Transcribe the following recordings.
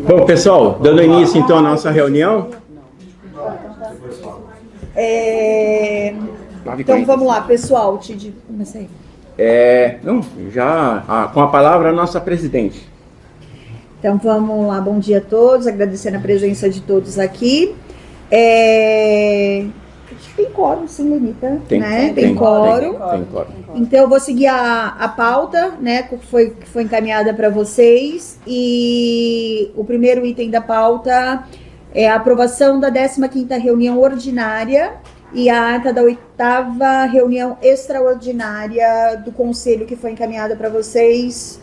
Bom, pessoal, dando início então à nossa reunião. Então vamos lá, pessoal. Tid, comecei. Com a palavra a nossa presidente. Então vamos lá, bom dia a todos, agradecendo a presença de todos aqui. Tem quórum, sim, Lenita? Tem quórum. Então eu vou seguir a pauta, né, que foi encaminhada para vocês. E o primeiro item da pauta é a aprovação da 15ª reunião ordinária e a ata da 8ª reunião extraordinária do Conselho, que foi encaminhada para vocês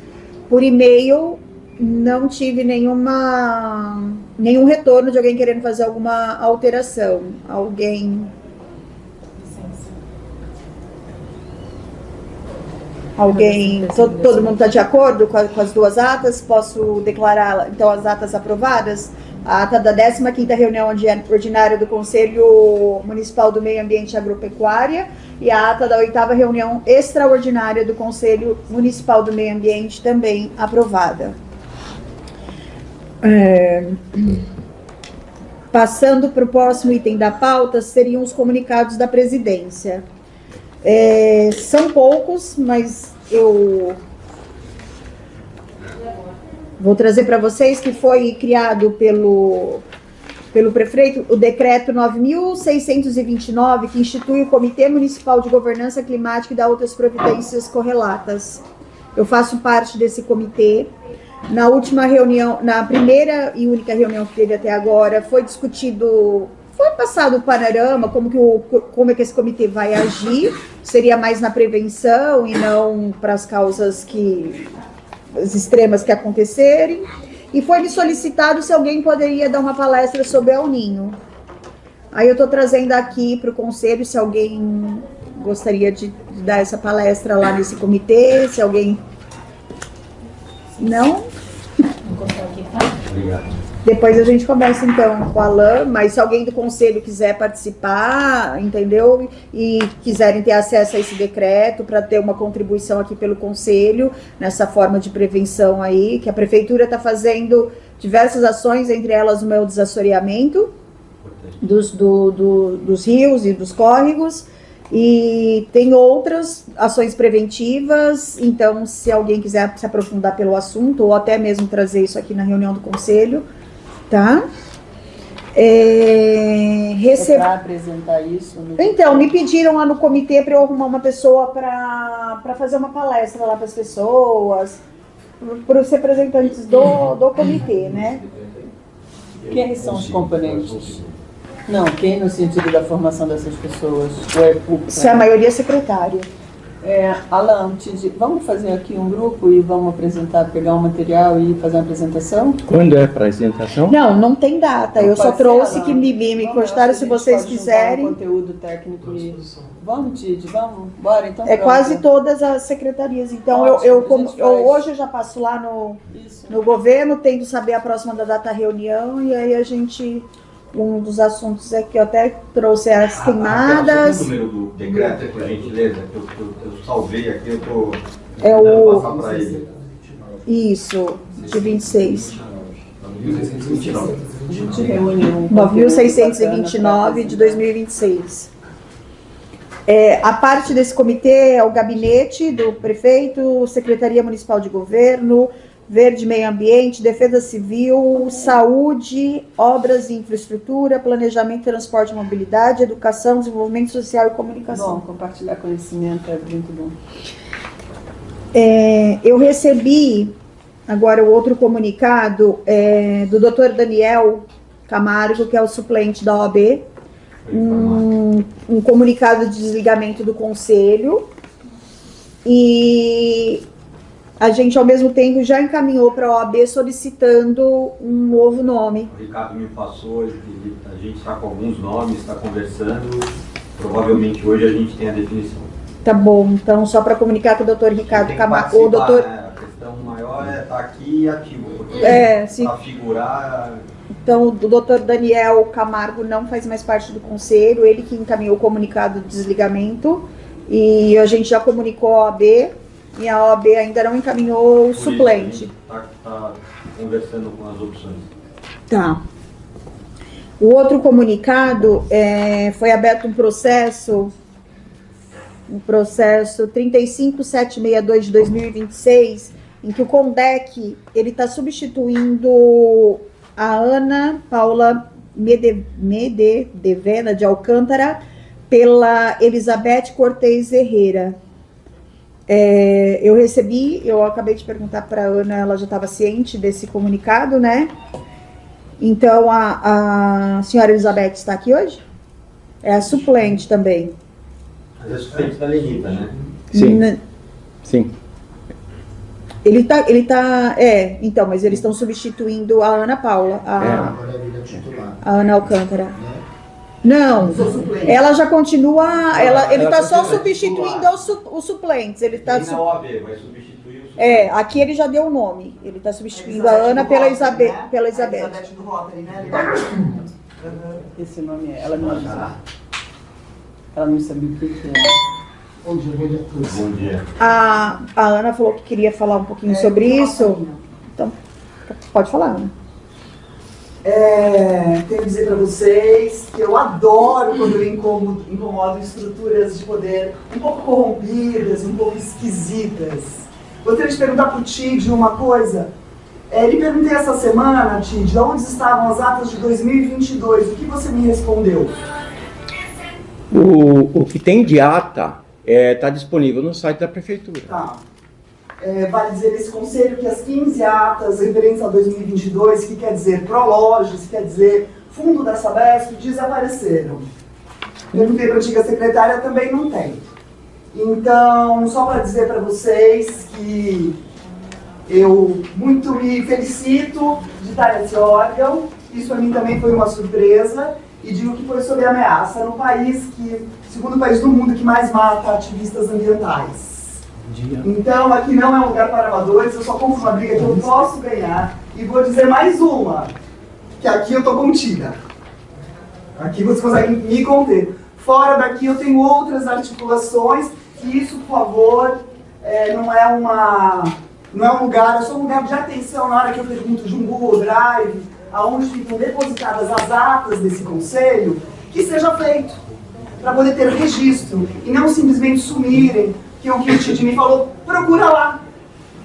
por e-mail. Não tive nenhum retorno de alguém querendo fazer alguma alteração. Alguém todo mundo está de acordo com as duas atas? Posso declarar, então, as atas aprovadas? A ata da 15ª reunião ordinária do Conselho Municipal do Meio Ambiente e Agropecuária e a ata da 8ª reunião extraordinária do Conselho Municipal do Meio Ambiente também aprovada. Passando para o próximo item da pauta, seriam os comunicados da presidência. São poucos, mas eu vou trazer para vocês que foi criado pelo prefeito o decreto 9.629, que institui o Comitê Municipal de Governança Climática e dá outras providências correlatas. Eu faço parte desse comitê. Na última reunião, na primeira e única reunião que teve até agora, foi passado o panorama, como é que esse comitê vai agir. Seria mais na prevenção e não para as causas as extremas que acontecerem. E foi me solicitado se alguém poderia dar uma palestra sobre El Niño. Aí eu estou trazendo aqui para o conselho se alguém gostaria de dar essa palestra lá nesse comitê, se alguém... Não? Obrigado. Depois a gente conversa então com o Alain, mas se alguém do conselho quiser participar, entendeu? E quiserem ter acesso a esse decreto para ter uma contribuição aqui pelo conselho, nessa forma de prevenção aí, que a prefeitura está fazendo diversas ações, entre elas o meu desassoreamento dos rios e dos córregos. E tem outras ações preventivas, então se alguém quiser se aprofundar pelo assunto, ou até mesmo trazer isso aqui na reunião do conselho, tá? Para apresentar isso? Então, me pediram lá no comitê para eu arrumar uma pessoa para fazer uma palestra lá para as pessoas, para os representantes do comitê, né? Quem são os componentes? Não, quem no sentido da formação dessas pessoas? Ou é público? Se a maioria é secretária. Alain, vamos fazer aqui um grupo e vamos apresentar, pegar um material e fazer uma apresentação? Quando é a apresentação? Não tem data. Eu só trouxe que me constaram, se vocês quiserem. Um conteúdo técnico e... Vamos, Tid, vamos? Bora, então. Quase todas as secretarias. Então, hoje eu já passo lá no governo, tento saber a próxima da data da reunião, e aí a gente... Um dos assuntos é que eu até trouxe as queimadas. O número do decreto, por gentileza, que eu salvei aqui, eu estou passar para ele. Isso, de 26. 9.629. 9.629 de 2026. A parte desse comitê é o gabinete do prefeito, Secretaria Municipal de Governo, Verde Meio Ambiente, Defesa Civil, Saúde, Obras e Infraestrutura, Planejamento, Transporte e Mobilidade, Educação, Desenvolvimento Social e Comunicação. Bom, compartilhar conhecimento é muito bom. Eu recebi agora o outro comunicado do Dr. Daniel Camargo, que é o suplente da OAB, um comunicado de desligamento do conselho, e a gente, ao mesmo tempo, já encaminhou para a OAB solicitando um novo nome. O Ricardo me passou, a gente está com alguns nomes, está conversando, provavelmente hoje a gente tem a definição. Tá bom, então só para comunicar com o doutor Ricardo Camargo. O doutor... Né? A questão maior é estar aqui ativo, porque para figurar... Então, o doutor Daniel Camargo não faz mais parte do conselho, ele que encaminhou o comunicado de desligamento, e a gente já comunicou a OAB, e a OAB ainda não encaminhou o suplente. conversando com as opções. Tá. O outro comunicado foi aberto um processo 35762 de 2026, em que o CONDEC ele está substituindo a Ana Paula Medevena de Alcântara pela Elizabeth Cortez Herrera. Eu acabei de perguntar para a Ana, ela já estava ciente desse comunicado, né? Então, a senhora Elizabeth está aqui hoje? É a suplente também. Mas é suplente da Lenita, né? Sim. Sim. Então, mas eles estão substituindo a Ana Paula, a Ana Alcântara. Não, ela já continua, ele está só substituindo os suplentes. Ele tá na OAB, vai substituir o suplente. Aqui ele já deu o nome. Ele está substituindo a Ana pela Elizabeth. Né? Pela Elizabeth. Elizabeth do Rotary, né? Esse nome ela não sabia. Ela não sabia o que era. Bom dia, bom dia a todos. Bom dia. A Ana falou que queria falar um pouquinho sobre isso. Então, pode falar, Ana. Tenho que dizer para vocês que eu adoro quando eu incomodo estruturas de poder um pouco corrompidas, um pouco esquisitas. Gostaria de perguntar para o Tid uma coisa. Lhe perguntei essa semana, Tid, onde estavam as atas de 2022. O que você me respondeu? O que tem de ata está disponível no site da prefeitura. Tá. Vale dizer nesse conselho que as 15 atas referentes a 2022, que quer dizer Prologis, quer dizer Fundo da Sabesp, desapareceram. Perguntei para a antiga secretária, também não tem. Então, só para dizer para vocês que eu muito me felicito de estar nesse órgão, isso para mim também foi uma surpresa, e digo que foi sob ameaça no país que, segundo país do mundo que mais mata ativistas ambientais. Então, aqui não é um lugar para amadores, eu só compro uma briga que eu posso ganhar. E vou dizer mais uma, que aqui eu estou contida. Aqui vocês conseguem me conter. Fora daqui eu tenho outras articulações, e isso, por favor, não é um lugar, é só um lugar de atenção na hora que eu pergunto de um Google Drive, aonde ficam depositadas as atas desse conselho, que seja feito, para poder ter registro, e não simplesmente sumirem, que o Tid me falou, procura lá.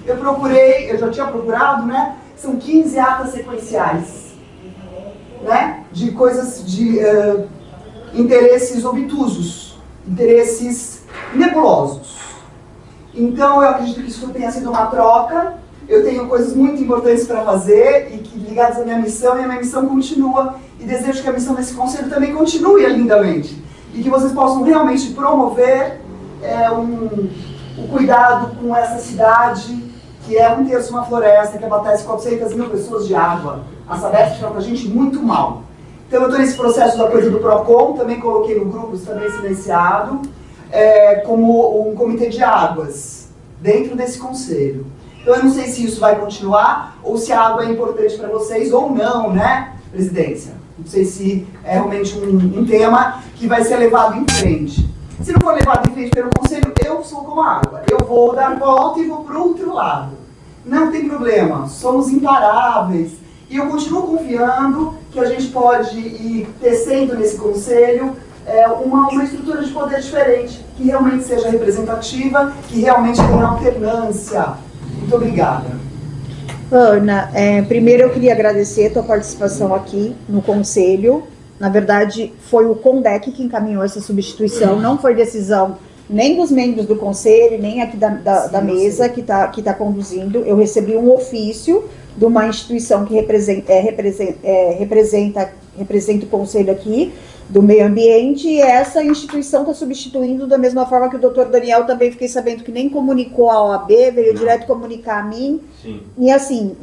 Eu procurei, eu já tinha procurado, né? São 15 atas sequenciais, né? De coisas, de interesses obtusos, interesses nebulosos. Então, eu acredito que isso tenha sido uma troca. Eu tenho coisas muito importantes para fazer e que ligadas à minha missão, e a minha missão continua. E desejo que a missão desse conselho também continue lindamente. E que vocês possam realmente promover o cuidado com essa cidade, que é 1/3 uma floresta, que abastece 400 mil pessoas de água. A Sabesp fala pra gente muito mal. Então eu estou nesse processo da coisa do PROCON, também coloquei no grupo, também silenciado, como um comitê de águas, dentro desse conselho. Então eu não sei se isso vai continuar, ou se a água é importante para vocês, ou não, né, presidência? Não sei se é realmente um tema que vai ser levado em frente. Se não for levado em frente pelo conselho, eu sou como a água. Eu vou dar volta e vou para o outro lado. Não tem problema, somos imparáveis. E eu continuo confiando que a gente pode ir tecendo nesse conselho uma estrutura de poder diferente, que realmente seja representativa, que realmente tenha alternância. Muito obrigada. Ana, primeiro eu queria agradecer a tua participação aqui no conselho. Na verdade, foi o CONDEC que encaminhou essa substituição, não foi decisão nem dos membros do conselho, nem aqui da mesa que tá conduzindo. Eu recebi um ofício de uma instituição que representa o conselho aqui, do meio ambiente, e essa instituição está substituindo da mesma forma que o doutor Daniel também, fiquei sabendo que nem comunicou a OAB, veio direto comunicar a mim. Sim. E assim,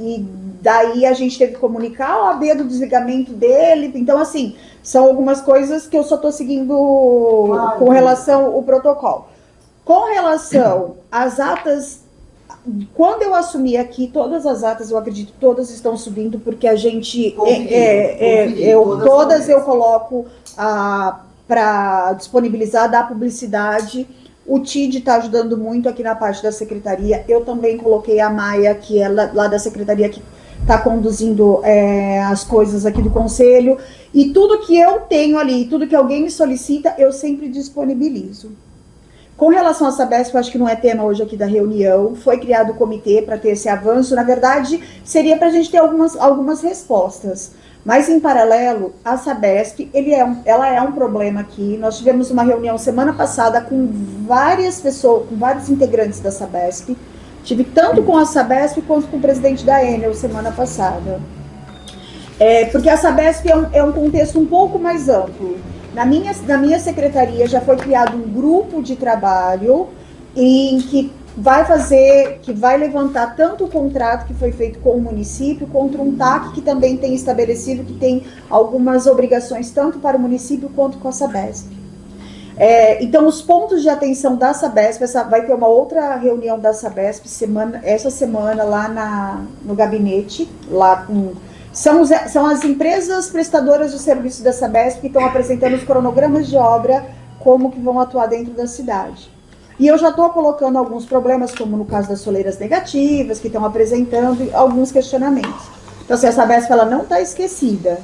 daí a gente teve que comunicar a OAB do desligamento dele. Então, assim, são algumas coisas que eu só estou seguindo com relação ao protocolo. Com relação às atas, quando eu assumi aqui, todas as atas, eu acredito, todas estão subindo, porque a gente, todas eu coloco para disponibilizar, dar publicidade. O Tid está ajudando muito aqui na parte da secretaria. Eu também coloquei a Maia, que é lá da secretaria, que está conduzindo as coisas aqui do Conselho, e tudo que eu tenho ali, tudo que alguém me solicita, eu sempre disponibilizo. Com relação à Sabesp, eu acho que não é tema hoje aqui da reunião, foi criado o comitê para ter esse avanço, na verdade, seria para a gente ter algumas respostas. Mas, em paralelo, a Sabesp, ela é um problema aqui. Nós tivemos uma reunião semana passada com várias pessoas, com vários integrantes da Sabesp. Tive tanto com a Sabesp quanto com o presidente da Enel semana passada. Porque a Sabesp é um contexto um pouco mais amplo. Na minha secretaria já foi criado um grupo de trabalho em que vai levantar tanto o contrato que foi feito com o município, quanto um TAC que também tem estabelecido que tem algumas obrigações tanto para o município quanto com a Sabesp. Então, os pontos de atenção da Sabesp, vai ter uma outra reunião da Sabesp essa semana lá no gabinete, lá com... São as empresas prestadoras de serviços da Sabesp que estão apresentando os cronogramas de obra, como que vão atuar dentro da cidade. E eu já estou colocando alguns problemas, como no caso das soleiras negativas, que estão apresentando alguns questionamentos. Então, assim, a Sabesp ela não está esquecida.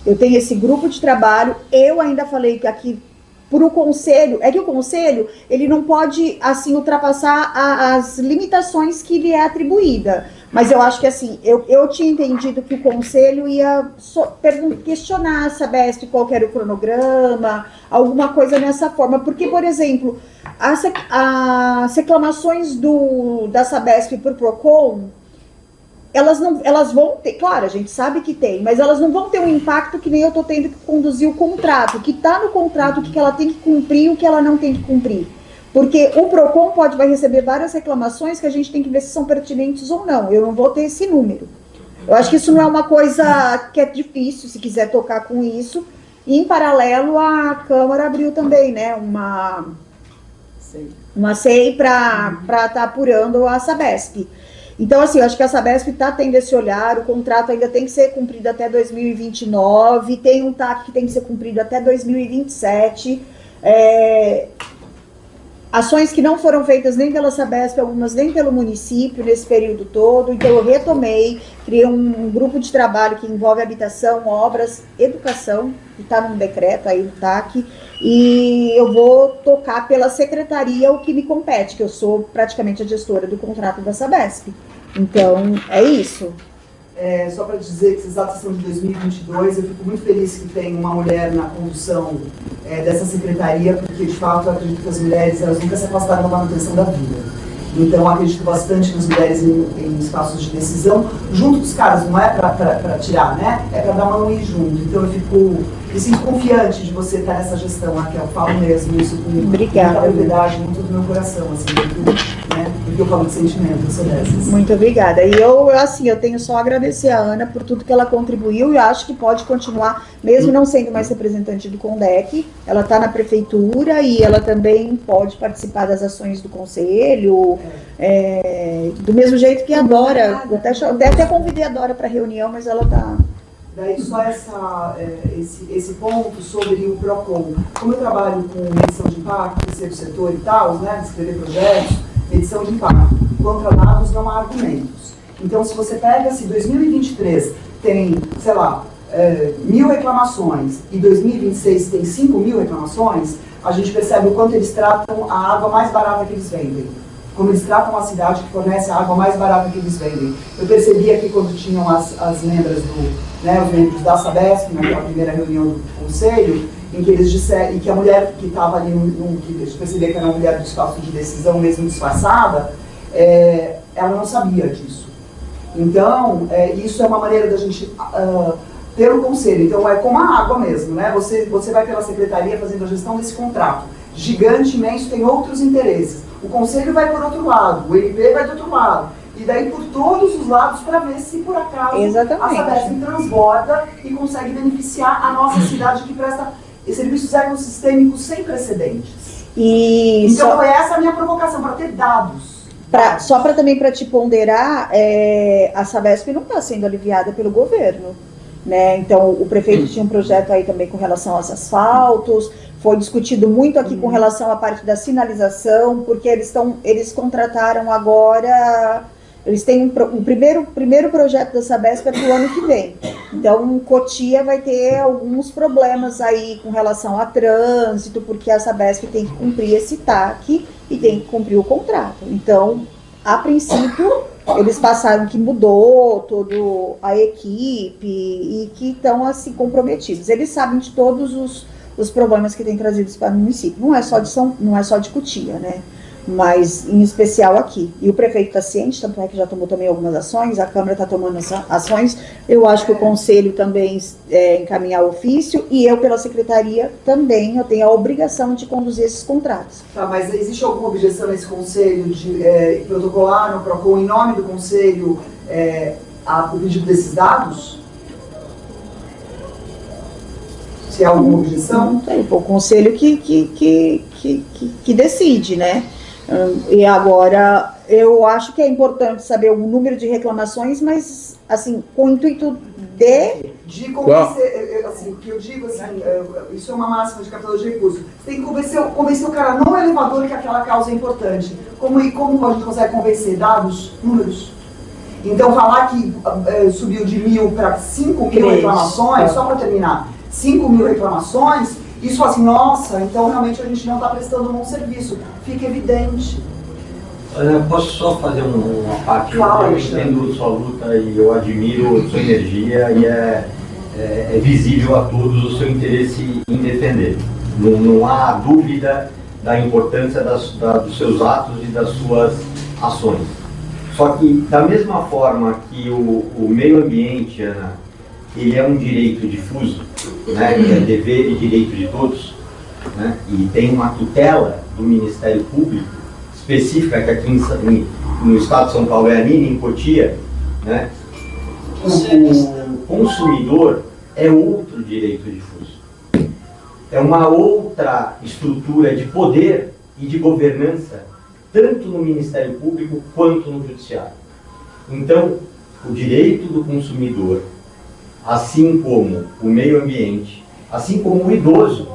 Eu tenho esse grupo de trabalho, eu ainda falei que aqui, para o Conselho, que o Conselho, ele não pode, assim, ultrapassar as limitações que lhe é atribuída. Mas eu acho que, assim, eu tinha entendido que o Conselho ia questionar a Sabesp qual era o cronograma, alguma coisa nessa forma. Porque, por exemplo, as reclamações da Sabesp para o PROCON, elas vão ter, claro, a gente sabe que tem, mas elas não vão ter um impacto que nem eu estou tendo que conduzir o contrato, que está no contrato, o que ela tem que cumprir e o que ela não tem que cumprir. Porque o PROCON vai receber várias reclamações que a gente tem que ver se são pertinentes ou não. Eu não vou ter esse número. Eu acho que isso não é uma coisa que é difícil, se quiser tocar com isso. E, em paralelo, a Câmara abriu também, né, uma SEI para estar apurando a Sabesp. Então, assim, eu acho que a Sabesp está tendo esse olhar, o contrato ainda tem que ser cumprido até 2029, tem um TAC que tem que ser cumprido até 2027, ações que não foram feitas nem pela Sabesp, algumas nem pelo município nesse período todo. Então eu retomei, criei um grupo de trabalho que envolve habitação, obras, educação, que está num decreto aí do TAC, e eu vou tocar pela secretaria o que me compete, que eu sou praticamente a gestora do contrato da Sabesp. Então, é isso. Só para dizer que esses atos são de 2022, eu fico muito feliz que tem uma mulher na condução dessa secretaria, porque, de fato, eu acredito que as mulheres elas nunca se afastaram da manutenção da vida. Então, eu acredito bastante nas mulheres em espaços de decisão, junto dos caras, não é para tirar, né? É para dar uma mão e ir junto. Então, eu sinto confiante de você estar nessa gestão, Raquel. Eu falo mesmo isso com muita propriedade, muito do meu coração, assim, porque eu falo de sentimento, eu sou dessas. Muito obrigada. E eu tenho só a agradecer a Ana por tudo que ela contribuiu, e acho que pode continuar, mesmo não sendo mais representante do CONDEC, ela está na prefeitura e ela também pode participar das ações do conselho, do mesmo jeito que a Dora. Eu até convidei a Dora para a reunião, mas ela está... Daí só esse ponto sobre o PROCON. Como eu trabalho com medição de impacto, terceiro setor e tal, né, de escrever projetos, medição de impacto, contra dados não há argumentos. Então, se você pega, se 2023 tem, sei lá, 1.000 reclamações e 2026 tem 5.000 reclamações, a gente percebe o quanto eles tratam a água mais barata que eles vendem. Como eles tratam a cidade que fornece a água mais barata que eles vendem. Eu percebi aqui quando tinham as membros os membros da Sabesp, naquela primeira reunião do conselho, em que eles disseram, e que a mulher que estava ali, que a gente percebia que era uma mulher do espaço de decisão, mesmo disfarçada, ela não sabia disso. Então, isso é uma maneira da gente ter o conselho. Então, é como a água mesmo, né? Você vai pela secretaria fazendo a gestão desse contrato. Gigante, imenso, tem outros interesses. O conselho vai por outro lado, o MP vai do outro lado. E daí por todos os lados para ver se por acaso Exatamente. a Sabesp transborda e consegue beneficiar a nossa cidade que presta serviços ecossistêmicos sem precedentes. Então essa é a minha provocação, para ter dados. Só para também para te ponderar, a Sabesp não está sendo aliviada pelo governo, né? Então o prefeito tinha um projeto aí também com relação aos asfaltos, foi discutido muito aqui com relação à parte da sinalização, porque eles contrataram agora Eles têm o primeiro projeto da Sabesp é para o ano que vem. Então, Cotia vai ter alguns problemas aí com relação a trânsito, porque a Sabesp tem que cumprir esse TAC e tem que cumprir o contrato. Então, a princípio, eles passaram que mudou toda a equipe e que estão assim comprometidos. Eles sabem de todos os problemas que têm trazidos para o município. Não é só de Cotia, né? Mas em especial aqui. E o prefeito está ciente, tanto é que já tomou também algumas ações, a Câmara está tomando ações. Eu acho que o Conselho também encaminhar o ofício e eu, pela Secretaria, também eu tenho a obrigação de conduzir esses contratos. Tá, mas existe alguma objeção nesse Conselho de protocolar no PROCON, em nome do Conselho, o pedido desses dados? Se há alguma objeção? Não sei, o Conselho que decide, né? E agora, eu acho que é importante saber o número de reclamações, mas, assim, com o intuito de convencer, assim, o que eu digo, assim, isso é uma máxima de captação de recursos. Você tem que convencer o cara no elevador que aquela causa é importante. Como a gente consegue convencer? Dados, números. Então, falar que subiu de 1.000 para 5.000 reclamações, só para terminar, 5.000 reclamações, isso assim, nossa, então realmente a gente não está prestando um bom serviço. Fica evidente. Eu posso só fazer uma parte? Claro, eu entendo sua luta e eu admiro sua energia e é visível a todos o seu interesse em defender. Não há dúvida da importância dos seus atos e das suas ações. Só que, da mesma forma que o meio ambiente, Ana, ele é um direito difuso, né, que é dever e direito de todos, né, e tem uma tutela do Ministério Público específica, que aqui no estado de São Paulo é a NINA, em Cotia, né, o consumidor é outro direito difuso. É uma outra estrutura de poder e de governança, tanto no Ministério Público quanto no Judiciário. Então, o direito do consumidor, assim como o meio ambiente, assim como o idoso,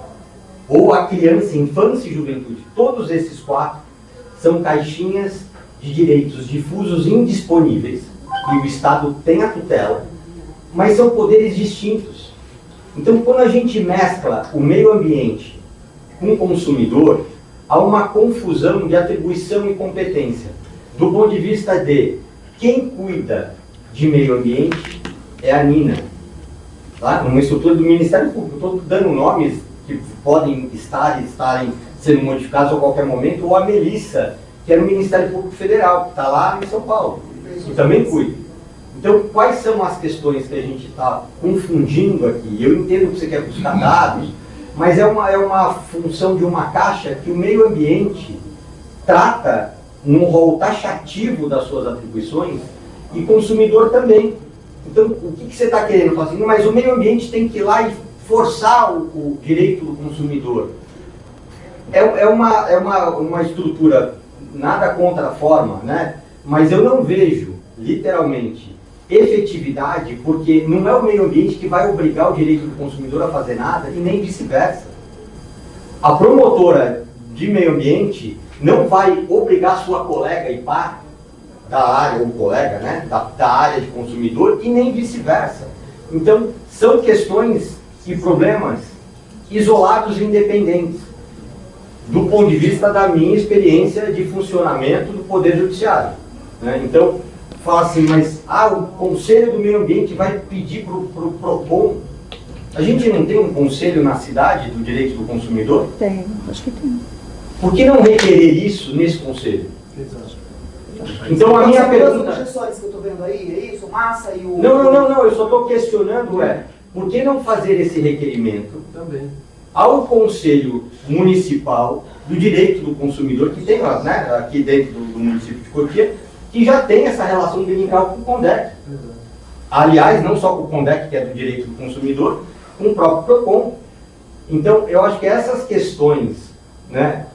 ou a criança, infância e juventude, todos esses quatro são caixinhas de direitos difusos indisponíveis, e o Estado tem a tutela, mas são poderes distintos. Então, quando a gente mescla o meio ambiente com o consumidor, há uma confusão de atribuição e competência. Do ponto de vista de quem cuida de meio ambiente é a NINA, tá? Numa estrutura do Ministério Público. Estou dando nomes que podem estarem sendo modificados a qualquer momento, ou a Melissa, que é no Ministério Público Federal, que está lá em São Paulo, que também cuida. Então, quais são as questões que a gente está confundindo aqui? Eu entendo que você quer buscar dados, mas é uma função de uma caixa que o meio ambiente trata num rol taxativo das suas atribuições e consumidor também. Então, o que você está querendo fazer? Mas o meio ambiente tem que ir lá e forçar o direito do consumidor. É uma estrutura, nada contra a forma, né? Mas eu não vejo, literalmente, efetividade, porque não é o meio ambiente que vai obrigar o direito do consumidor a fazer nada e nem vice-versa. A promotora de meio ambiente não vai obrigar sua colega e par da área, ou colega, né, da área de consumidor, e nem vice-versa. Então, são questões e problemas isolados e independentes, do ponto de vista da minha experiência de funcionamento do Poder Judiciário, né? Então, fala assim, mas o Conselho do Meio Ambiente vai pedir para o PROCON. A gente não tem um conselho na cidade do direito do consumidor? Tem, acho que tem. Por que não requerer isso nesse conselho? Exato. Então a minha pergunta... As objeções que eu estou vendo aí, é isso? Massa e o... Não, eu só estou questionando, por que não fazer esse requerimento também ao Conselho Municipal do Direito do Consumidor, que tem, né, aqui dentro do município de Cotia, que já tem essa relação dominical com o CONDEC. Aliás, não só com o CONDEC, que é do direito do consumidor, com o próprio PROCON. Então, eu acho que essas questões, né,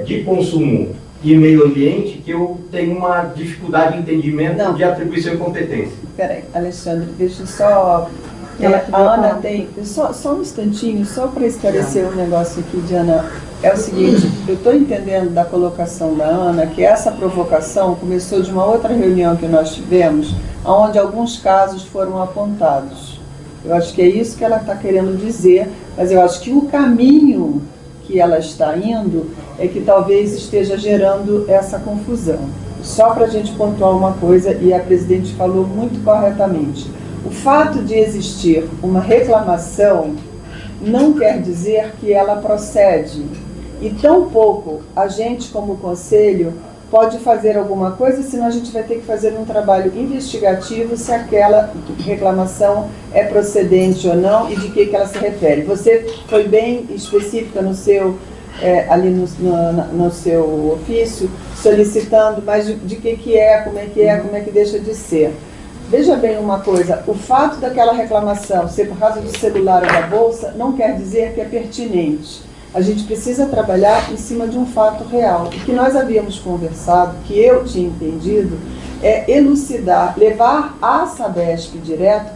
de consumo e meio ambiente, que eu tenho uma dificuldade de entendimento de atribuição e competência. Peraí, Alexandre, deixa eu só... a Ana tem... Só um instantinho, só para esclarecer um negócio aqui, Diana. É o seguinte, eu estou entendendo da colocação da Ana que essa provocação começou de uma outra reunião que nós tivemos, onde alguns casos foram apontados. Eu acho que é isso que ela está querendo dizer, mas eu acho que o caminho que ela está indo é que talvez esteja gerando essa confusão. Só para a gente pontuar uma coisa, e a presidente falou muito corretamente, o fato de existir uma reclamação não quer dizer que ela procede, e tampouco a gente, como conselho, pode fazer alguma coisa, senão a gente vai ter que fazer um trabalho investigativo se aquela reclamação é procedente ou não e de que ela se refere. Você foi bem específica no seu, ali no seu ofício, solicitando, mas de que é, como é que deixa de ser. Veja bem uma coisa, o fato daquela reclamação ser por causa do celular ou da bolsa não quer dizer que é pertinente. A gente precisa trabalhar em cima de um fato real. O que nós havíamos conversado, que eu tinha entendido, é elucidar, levar à Sabesp direto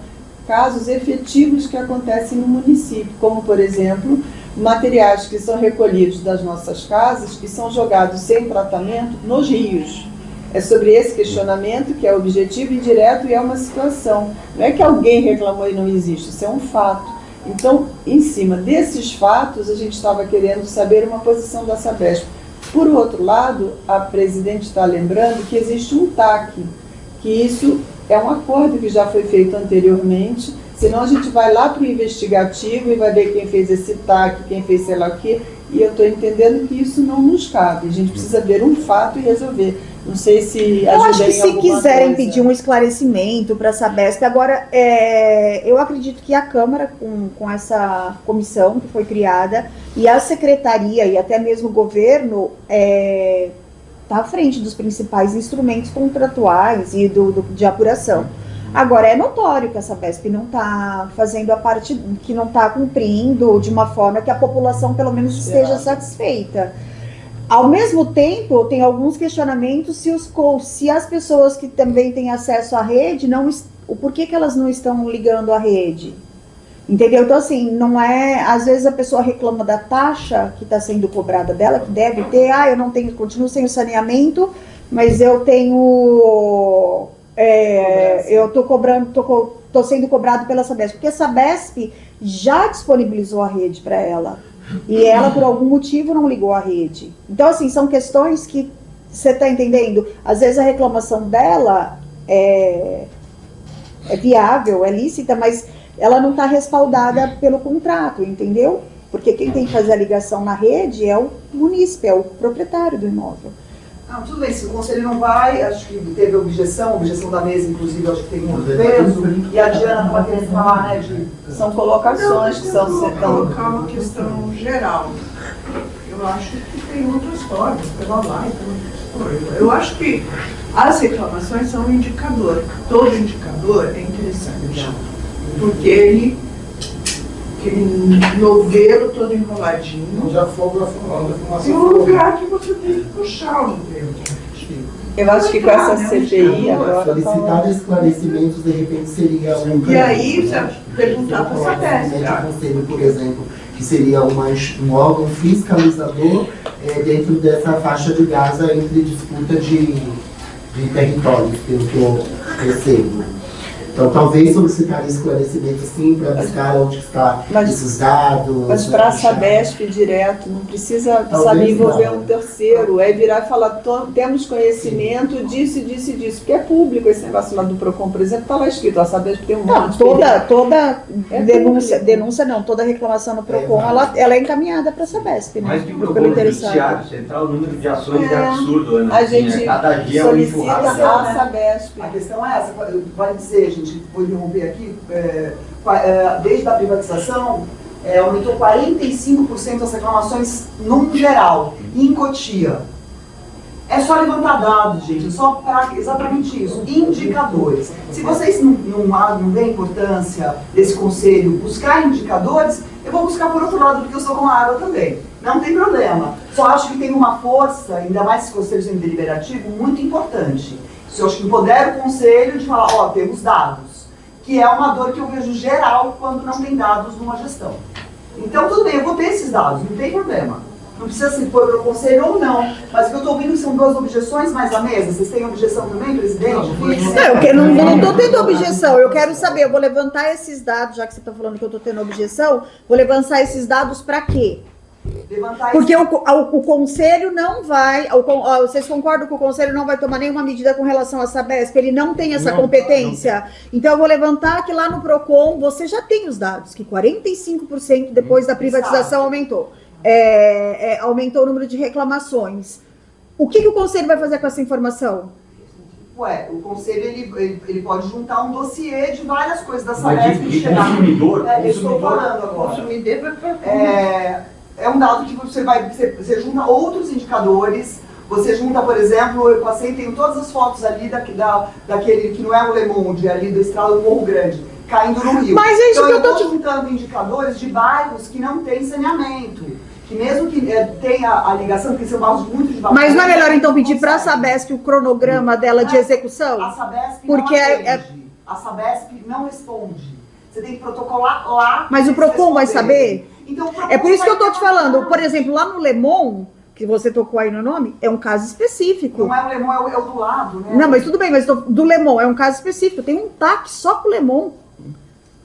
casos efetivos que acontecem no município, como, por exemplo, materiais que são recolhidos das nossas casas e são jogados sem tratamento nos rios. É sobre esse questionamento que é objetivo e direto e é uma situação. Não é que alguém reclamou e não existe, isso é um fato. Então, em cima desses fatos, a gente estava querendo saber uma posição da Sabesp. Por outro lado, a presidente está lembrando que existe um TAC, que isso é um acordo que já foi feito anteriormente, senão a gente vai lá para o investigativo e vai ver quem fez esse TAC, quem fez sei lá o quê, e eu estou entendendo que isso não nos cabe. A gente precisa ver um fato e resolver. Não sei se eu acho que em se quiserem coisa. pedir um esclarecimento para a Sabesp, agora eu acredito que a Câmara, com essa comissão que foi criada, e a Secretaria e até mesmo o governo, está à frente dos principais instrumentos contratuais e de apuração. Agora, é notório que a Sabesp não está fazendo a parte, que não está cumprindo de uma forma que a população pelo menos esteja satisfeita. Ao mesmo tempo, tem alguns questionamentos se as pessoas que também têm acesso à rede, o porquê que elas não estão ligando à rede. Entendeu? Então, assim, não é... Às vezes a pessoa reclama da taxa que está sendo cobrada dela, que deve ter, eu não tenho, continuo sem o saneamento, mas eu tenho... eu estou sendo cobrado pela Sabesp, porque a Sabesp já disponibilizou a rede para ela. E ela, por algum motivo, não ligou a rede. Então, assim, são questões que você está entendendo. Às vezes a reclamação dela é viável, é lícita, mas ela não está respaldada pelo contrato, entendeu? Porque quem tem que fazer a ligação na rede é o munícipe, é o proprietário do imóvel. Não, tudo bem, se o conselho não vai, acho que teve objeção da mesa, inclusive, acho que tem muito peso, e a Diana estava querendo falar, né, São colocações que são... colocar uma questão geral. Eu acho que tem outras formas, pela live, eu acho que as reclamações são um indicador. Todo indicador é interessante, porque ele novelo todo enroladinho. Já foi falando Tem um lugar que você tem que puxar o novelo. Eu acho que com essa CPI agora... Solicitar esclarecimentos, de repente, seria um... E aí, você perguntar para saber. O conselho, por exemplo, que seria um órgão fiscalizador dentro dessa faixa de Gaza entre disputa de territórios, pelo que eu percebo. Então, talvez solicitar esclarecimento, sim, para buscar onde está esses dados. Mas para a Sabesp direto, não precisa, sabe, envolver um terceiro, é virar e falar, temos conhecimento disso, disso e disso, porque é público esse negócio lá do PROCON, por exemplo, está lá escrito, a Sabesp tem um monte de toda denúncia não, toda reclamação no PROCON, ela é encaminhada para a Sabesp, né? Mas que o Judiciário Central, o número de ações é absurdo, Ana. A gente cada dia solicita a Sabesp. A questão é essa, vale dizer, gente, vou interromper aqui, desde a privatização, aumentou 45% as reclamações num geral, em Cotia. É só levantar dados, gente, é só para exatamente isso, indicadores. Se vocês não veem a importância desse conselho buscar indicadores, eu vou buscar por outro lado, porque eu sou como a água também. Não tem problema. Só acho que tem uma força, ainda mais esse conselho sendo deliberativo, muito importante. Eu acho que empodera o conselho de falar, temos dados. Que é uma dor que eu vejo geral quando não tem dados numa gestão. Então, tudo bem, eu vou ter esses dados, não tem problema. Não precisa se pôr para o conselho ou não. Mas o que eu estou ouvindo são 2 objeções mais à mesa. Vocês têm objeção também, presidente? Não estou tendo objeção. Eu quero saber, eu vou levantar esses dados, já que você está falando que eu estou tendo objeção, vou levantar esses dados para quê? Porque o conselho não vai. Vocês concordam que o conselho não vai tomar nenhuma medida com relação à Sabesp? Ele não tem essa competência? Então eu vou levantar que lá no PROCON você já tem os dados, que 45% depois da privatização aumentou. Aumentou o número de reclamações. O que o conselho vai fazer com essa informação? Ué, o conselho ele pode juntar um dossiê de várias coisas da Mas Sabesp de consumidor, eu estou falando agora. É um dado que você junta outros indicadores. Você junta, por exemplo, eu passei, tenho todas as fotos ali daquele que não é o Le Monde, ali da estrada do Morro Grande, caindo no rio. Mas é isso então, que eu estou juntando indicadores de bairros que não têm saneamento. Que mesmo que tenha a ligação, porque são bairros muito de baixo. Mas não é melhor então pedir para a Sabesp o cronograma dela de execução? A Sabesp porque não atende. A Sabesp não responde. Você tem que protocolar lá. Mas o PROCON vai saber? Então, é por isso que eu estou te falando. Por exemplo, lá no Le Monde, que você tocou aí no nome, é um caso específico. Não é o Le Monde, é o do lado, né? Não, mas tudo bem, mas do Le Monde é um caso específico. Tem um TAC só pro Le Monde.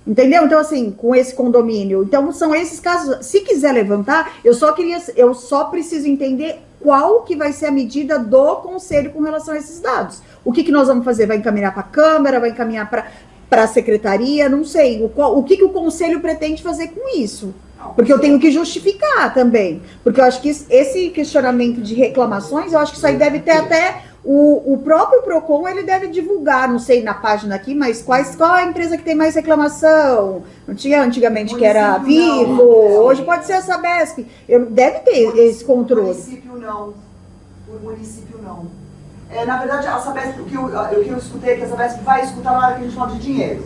Entendeu? Então, assim, com esse condomínio. Então, são esses casos. Se quiser levantar, eu só preciso entender qual que vai ser a medida do conselho com relação a esses dados. O que nós vamos fazer? Vai encaminhar para a Câmara? Vai encaminhar para a Secretaria? Não sei. O que o conselho pretende fazer com isso? Porque eu tenho que justificar também. Porque eu acho que esse questionamento de reclamações, eu acho que isso aí deve ter até... O próprio PROCON, ele deve divulgar, não sei na página aqui, mas qual a empresa que tem mais reclamação? Não tinha antigamente que era Vivo, hoje pode ser a Sabesp. Deve ter esse controle. Por município não. Na verdade, a Sabesp, o que eu escutei é que a Sabesp vai escutar na hora que a gente fala de dinheiro.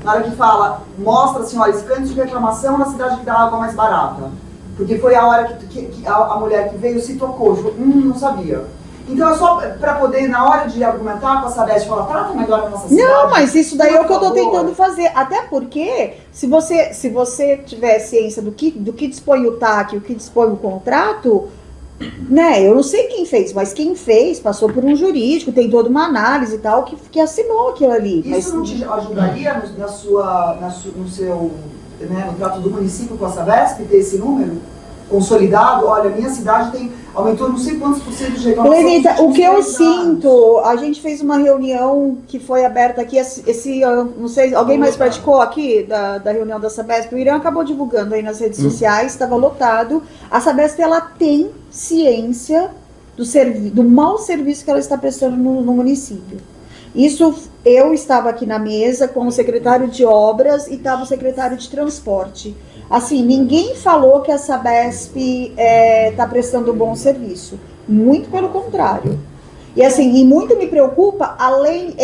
Na hora que fala, mostra assim, olha, escândalos de reclamação na cidade que dá água mais barata. Porque foi a hora que a mulher que veio se tocou, falou, não sabia. Então é só para poder, na hora de argumentar com a Sabesp, falar, trata melhor a nossa cidade. Não, mas isso daí é o que eu estou tentando fazer. Até porque, se você tiver ciência do que dispõe o TAC, o que dispõe o contrato, né? Eu não sei quem fez, mas quem fez passou por um jurídico, tem toda uma análise e tal, que assinou aquilo ali. Isso não te ajudaria no trato do município com a Sabesp, ter esse número consolidado? Olha, minha cidade aumentou não sei quantos por cento de reclamação. Lenita, o que eu sinto, a gente fez uma reunião que foi aberta aqui, não sei, alguém mais participou aqui da reunião da Sabesp? O Irã acabou divulgando aí nas redes sociais, estava lotado. A Sabesp, ela tem ciência do mau serviço que ela está prestando no município. Isso, eu estava aqui na mesa com o secretário de obras e estava o secretário de transporte. Assim, ninguém falou que a Sabesp está prestando um bom serviço. Muito pelo contrário. E assim, e muito me preocupa, além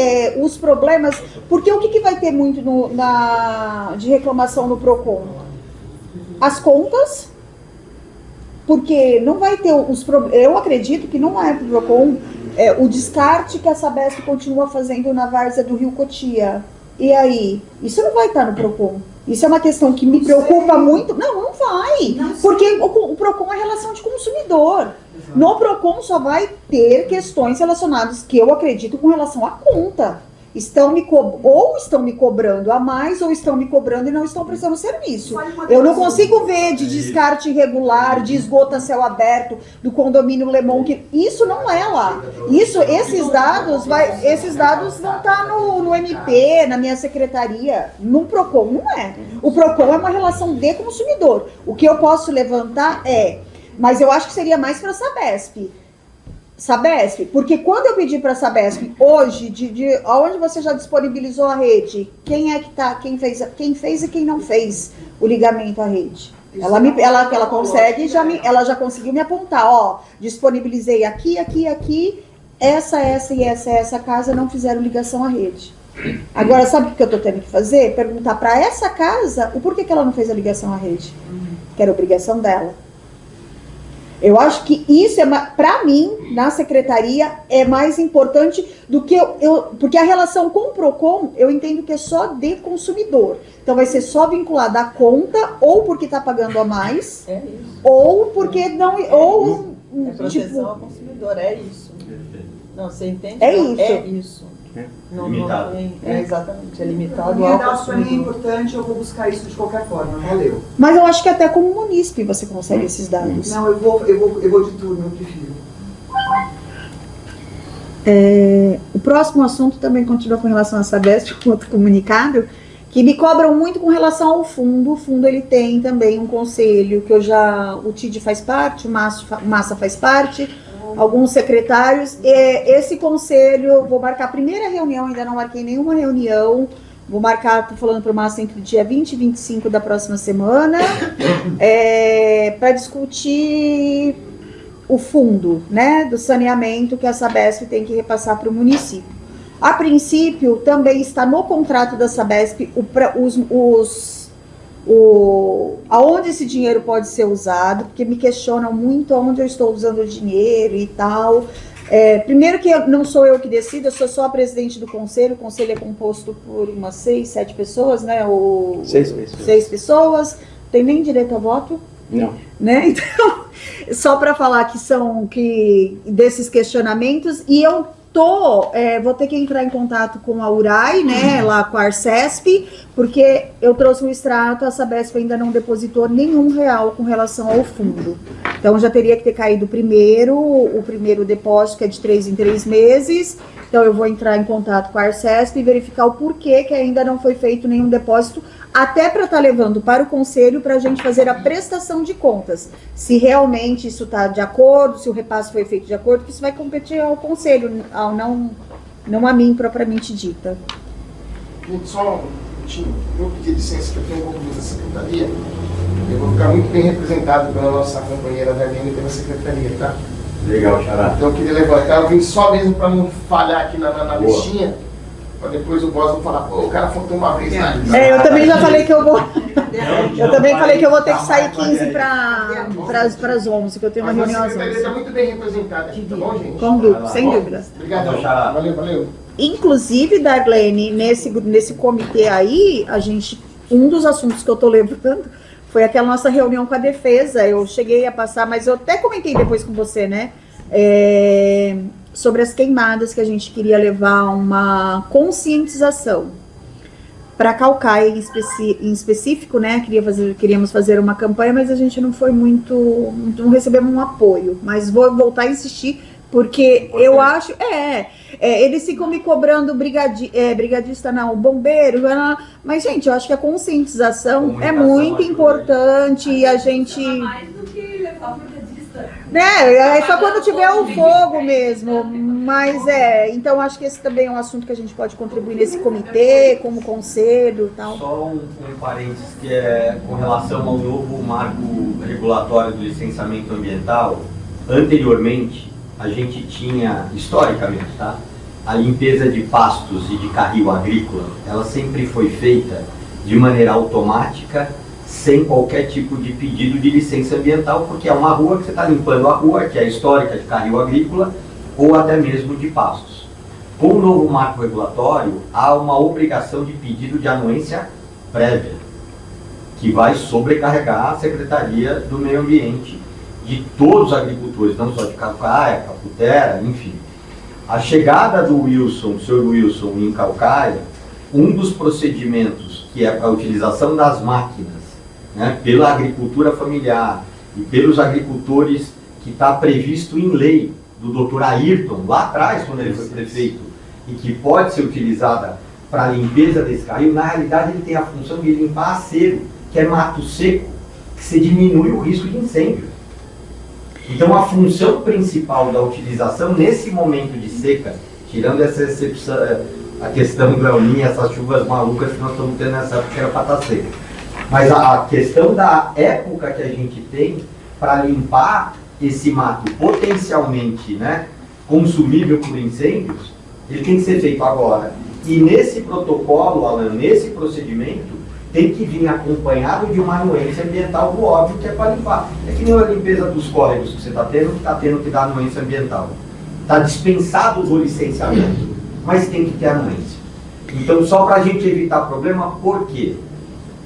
os problemas, porque o que vai ter muito de reclamação no PROCON? As contas, porque não vai ter os problemas. Eu acredito que não é para o PROCON o descarte que a Sabesp continua fazendo na várzea do Rio Cotia. E aí? Isso não vai estar no PROCON. Isso é uma questão que me preocupa muito. Não vai. Porque o PROCON é relação de consumidor. No PROCON só vai ter questões relacionadas, que eu acredito, com relação à conta. Ou estão me cobrando a mais, ou estão me cobrando e não estão prestando serviço. Eu não consigo ver de descarte irregular, de esgoto a céu aberto, do condomínio Le Monde. Isso não é lá. Esses dados vão estar no MP, na minha secretaria. No PROCON não é. O PROCON é uma relação de consumidor. O que eu posso levantar mas eu acho que seria mais para a Sabesp, porque quando eu pedi para a Sabesp hoje, aonde você já disponibilizou a rede, quem fez e quem não fez o ligamento à rede? Ela consegue, ela já conseguiu me apontar, disponibilizei aqui, essa casa não fizeram ligação à rede. Agora, sabe o que eu estou tendo que fazer? Perguntar para essa casa o porquê que ela não fez a ligação à rede, que era obrigação dela. Eu acho que isso, para mim, na secretaria, é mais importante do que porque a relação com o PROCON, eu entendo que é só de consumidor. Então vai ser só vinculada à conta, ou porque está pagando a mais, ou porque não... ou proteção ao consumidor, é isso. Não, você entende? É isso. É isso. Não, Limitado. Exatamente, é A limitado minha ao dados para mim é consumidor. importante, eu vou buscar isso de qualquer forma. Valeu. Mas eu acho que até como munícipe você consegue esses dados. Não, eu vou de turno, eu prefiro. O próximo assunto também continua com relação à Sabesp, um outro comunicado, que me cobram muito com relação ao fundo. O fundo ele tem também um conselho, que o TID faz parte, o Massa faz parte, alguns secretários. Esse conselho, vou marcar a primeira reunião, ainda não marquei nenhuma reunião, vou marcar, estou falando para o Massa, entre o dia 20 e 25 da próxima semana, para discutir o fundo, né, do saneamento que a Sabesp tem que repassar para o município. A princípio, também está no contrato da Sabesp aonde esse dinheiro pode ser usado, porque me questionam muito onde eu estou usando o dinheiro e tal. Primeiro que não sou eu que decido, eu sou só a presidente do conselho. O conselho é composto por umas 6, 7 pessoas, né? 6 pessoas. 6 pessoas, não tem nem direito a voto. Não. Né? Então, só para falar desses questionamentos, e eu vou ter que entrar em contato com a URAI, né, lá com a Arcesp, porque eu trouxe um extrato, a Sabesp ainda não depositou nenhum real com relação ao fundo. Então já teria que ter caído o primeiro depósito, que é de 3 em 3 meses. Então eu vou entrar em contato com a Arcesp e verificar o porquê que ainda não foi feito nenhum depósito, até para estar levando para o conselho para a gente fazer a prestação de contas. Se realmente isso está de acordo, se o repasse foi feito de acordo, que isso vai competir ao conselho, não a mim propriamente dita. Gente, só um minutinho, eu pedi licença que eu tenho um compromisso da secretaria. Eu vou ficar muito bem representado pela nossa companheira Darlene pela secretaria, tá? Legal, Xará. Então eu queria levantar, eu vim só mesmo para não falhar aqui na listinha, para depois o boss não falar, pô, o cara faltou uma vez na lista. Eu também já falei que eu vou. Eu também falei que eu vou ter que sair 15 para as 11, que eu tenho uma Mas reunião a às secretaria 11. está muito bem representada aqui, tá bom, gente? Com dúvida, sem dúvidas. Obrigado, Xará. valeu. Inclusive, Darlene, nesse comitê aí, um dos assuntos que eu tô levando foi aquela nossa reunião com a defesa. Eu cheguei a passar, mas eu até comentei depois com você, né? Sobre as queimadas, que a gente queria levar uma conscientização para Caucaia em específico, né? Queríamos fazer uma campanha, mas a gente não foi não recebemos um apoio. Mas vou voltar a insistir, porque eu acho, eles ficam me cobrando brigadista não, bombeiro, mas gente, eu acho que a conscientização é muito importante e a gente... Mais do que levar o brigadista. É só quando tiver o fogo mesmo, mas então acho que esse também é um assunto que a gente pode contribuir nesse comitê, como conselho e tal. Só um parênteses que é com relação ao novo marco regulatório do licenciamento ambiental. Anteriormente, a gente tinha, historicamente, tá? A limpeza de pastos e de carril agrícola, ela sempre foi feita de maneira automática, sem qualquer tipo de pedido de licença ambiental, porque é uma rua que você está limpando a rua, que é histórica de carril agrícola, ou até mesmo de pastos. Com o novo marco regulatório, há uma obrigação de pedido de anuência prévia, que vai sobrecarregar a Secretaria do Meio Ambiente de todos os agricultores, não só de Caucaia, Caputera, enfim. A chegada do senhor Wilson, em Caucaia, um dos procedimentos, que é a utilização das máquinas, né, pela agricultura familiar e pelos agricultores, que está previsto em lei do Dr. Ayrton, lá atrás, quando ele foi prefeito, e que pode ser utilizada para a limpeza desse carril, na realidade ele tem a função de limpar acero, que é mato seco, que se diminui o risco de incêndio. Então a função principal da utilização nesse momento de seca, tirando essa exceção, a questão do El Niño, essas chuvas malucas que nós estamos tendo nessa época, que era para estar seca. Mas a questão da época que a gente tem para limpar esse mato potencialmente, né, consumível por incêndios, ele tem que ser feito agora. E nesse protocolo, Alan, nesse procedimento, tem que vir acompanhado de uma anuência ambiental, do óbvio que é para limpar. É que nem a limpeza dos córregos que você está tendo que dar anuência ambiental. Está dispensado do licenciamento, mas tem que ter anuência. Então, só para a gente evitar problema, por quê?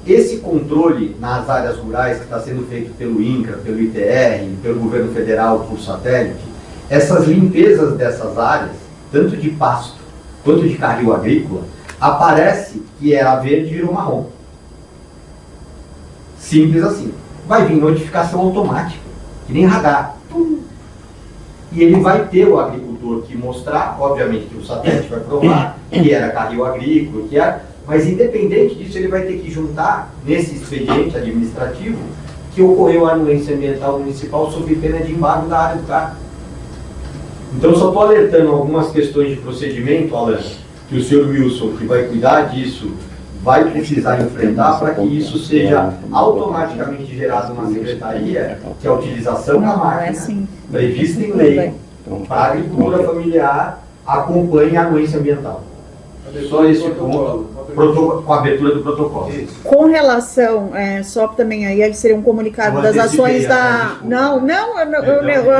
Esse controle nas áreas rurais que está sendo feito pelo INCRA, pelo ITR, pelo governo federal, por satélite, essas limpezas dessas áreas, tanto de pasto quanto de carril agrícola, aparece que era verde e virou marrom. Simples assim. Vai vir notificação automática, que nem radar. E ele vai ter o agricultor que mostrar, obviamente que o satélite vai provar que era carril agrícola, que era, mas independente disso ele vai ter que juntar nesse expediente administrativo que ocorreu a anuência ambiental municipal sob pena de embargo da área do carro. Então só estou alertando algumas questões de procedimento, Alan, que o senhor Wilson, que vai cuidar disso, vai precisar enfrentar para que isso seja automaticamente gerado na secretaria, que a utilização da máquina, prevista em lei, para a agricultura familiar, acompanhe a anuência ambiental. Só esse ponto, com a abertura do protocolo. Com relação, só também aí seria um comunicado das ações da... Não,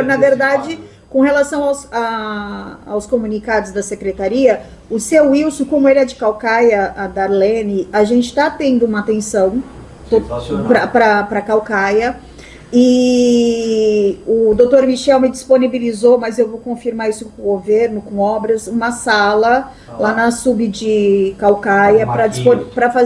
na verdade... Com relação aos comunicados da secretaria, o seu Wilson, como ele é de Caucaia, a Darlene, a gente está tendo uma atenção para Caucaia, e o doutor Michel me disponibilizou, mas eu vou confirmar isso com o governo, com obras, uma sala lá na sub de Caucaia para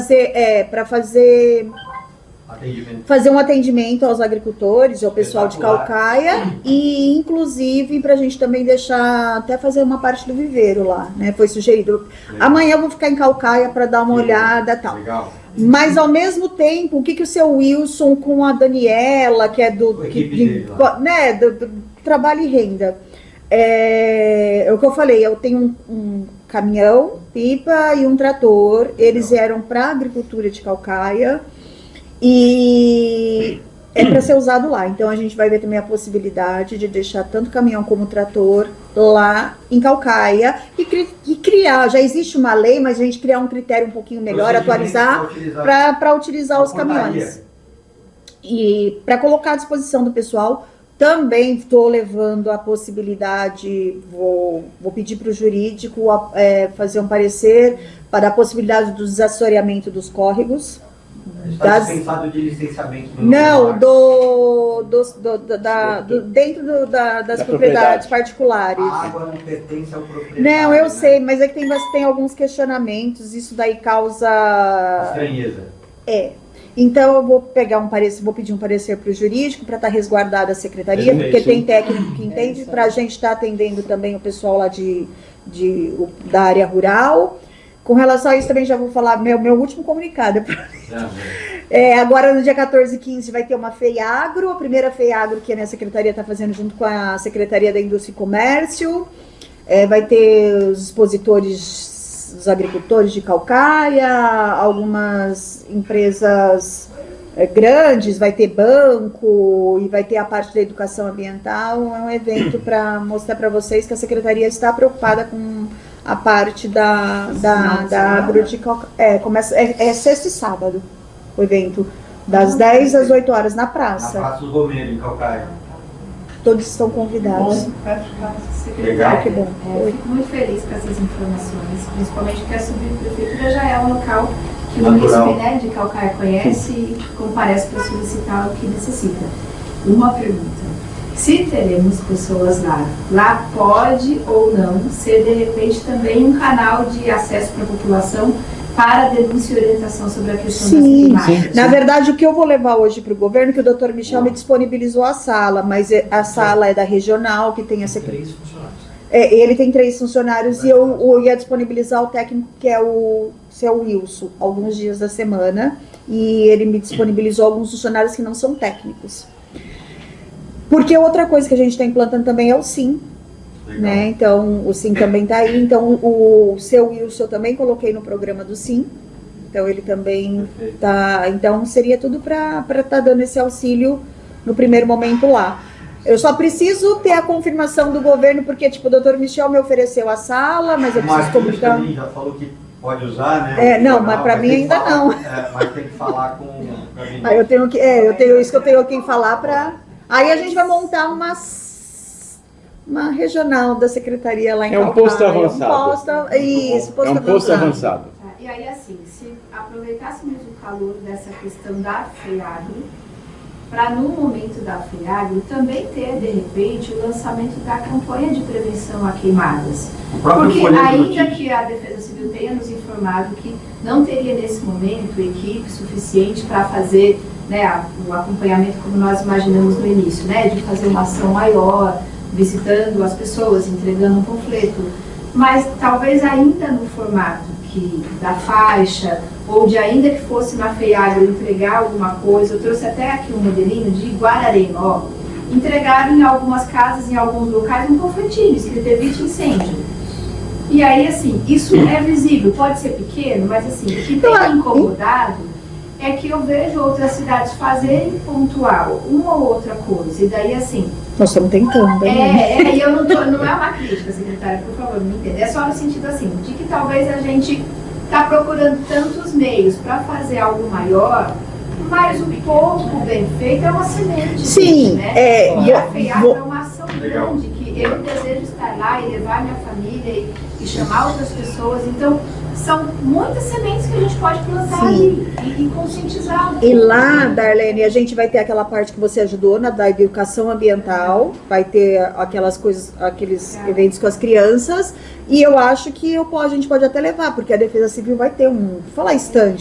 fazer um atendimento aos agricultores, ao pessoal de Caucaia, e inclusive para a gente também deixar, até fazer uma parte do viveiro lá, né? Foi sugerido. Legal. Amanhã eu vou ficar em Caucaia para dar uma olhada e tal. Legal. Mas ao mesmo tempo, o que o seu Wilson com a Daniela, que é do trabalho e renda, é o que eu falei, eu tenho um caminhão, pipa e um trator, eles vieram para a agricultura de Caucaia, e é para ser usado lá. Então a gente vai ver também a possibilidade de deixar tanto caminhão como trator lá em Caucaia e criar, já existe uma lei, mas a gente criar um critério um pouquinho melhor, atualizar para utilizar os caminhões. E para colocar à disposição do pessoal, também estou levando a possibilidade, vou pedir para o jurídico fazer um parecer para a possibilidade do desassoreamento dos córregos. Está dispensado de licenciamento? Não, dentro das propriedades particulares. A água não pertence ao proprietário. Não, eu sei, mas é que tem alguns questionamentos, isso daí causa... Estranheza. Então eu vou pegar vou pedir um parecer para o jurídico para estar resguardada a secretaria, porque tem técnico que entende, para a gente estar atendendo também o pessoal lá da área rural. Com relação a isso, também já vou falar meu último comunicado. Agora, no dia 14 e 15, vai ter uma FEIAGRO, a primeira FEIAGRO que a minha secretaria está fazendo junto com a Secretaria da Indústria e Comércio. Vai ter os expositores, os agricultores de Caucaia, algumas empresas grandes, vai ter banco e vai ter a parte da educação ambiental. É um evento para mostrar para vocês que a secretaria está preocupada com a parte da agro de Caucaia. É sexta e sábado o evento, das 10 às 8 horas na praça. Na Praça do Romero, em Caucaia. Todos estão convidados. Legal. Que bom. Fico muito feliz com essas informações, principalmente porque a subprefeitura já é um local que o município de Caucaia conhece e comparece para solicitar o que necessita. Uma pergunta. Se teremos pessoas lá pode ou não ser, de repente, também um canal de acesso para a população para denúncia e orientação sobre a questão das climáticas? Na verdade, o que eu vou levar hoje para o governo, que o doutor Michel me disponibilizou a sala, mas a sala é da regional, que tem a secretaria. Ele tem 3 funcionários e eu ia disponibilizar o técnico, que é o seu Wilson, alguns dias da semana, e ele me disponibilizou alguns funcionários que não são técnicos. Porque outra coisa que a gente está implantando também é o SIM, né? Então, o SIM também está aí. Então, o seu Wilson eu também coloquei no programa do SIM. Então, ele também está... Então, seria tudo para estar dando esse auxílio no primeiro momento lá. Eu só preciso ter a confirmação do governo, porque, tipo, o doutor Michel me ofereceu a sala, mas eu preciso comunicar... também já falou que pode usar, né? Não, mas para mim ainda não. Mas tem que falar com o gabinete. Aí eu tenho que, isso que eu tenho que falar para. Aí a gente vai montar uma regional da secretaria lá em um posto avançado. Posto É um posto avançado. E aí, assim, se aproveitássemos o calor dessa questão da FEAGRO, para no momento da FEAGRO também ter, de repente, o lançamento da campanha de prevenção a queimadas. Porque ainda que a Defesa Civil tenha nos informado que não teria nesse momento equipe suficiente para fazer, né, o acompanhamento como nós imaginamos no início, né, de fazer uma ação maior, visitando as pessoas, entregando um panfleto, mas talvez ainda no formato da faixa, ou de ainda que fosse na FEAGRO entregar alguma coisa. Eu trouxe até aqui um modelinho de Guararema, ó. Entregaram em algumas casas, em alguns locais, um panfletinho escrito evite incêndio. E aí, assim, isso é visível, pode ser pequeno, mas assim, o que tem me incomodado é que eu vejo outras cidades fazerem pontual uma ou outra coisa, e daí assim... Nós estamos tentando, né? E eu não é uma crítica, secretária, por favor, me entenda. É só no sentido assim, de que talvez a gente está procurando tantos meios para fazer algo maior, mas o pouco bem feito é uma semente. Sim, né? E a FEAGRO é uma ação grande, que eu desejo estar lá e levar minha família e chamar outras pessoas. Então, são muitas sementes que a gente pode plantar ali e conscientizar. E lá, Darlene, a gente vai ter aquela parte que você ajudou da educação ambiental, vai ter aquelas coisas, aqueles eventos com as crianças, e eu acho que a gente pode até levar, porque a Defesa Civil vai ter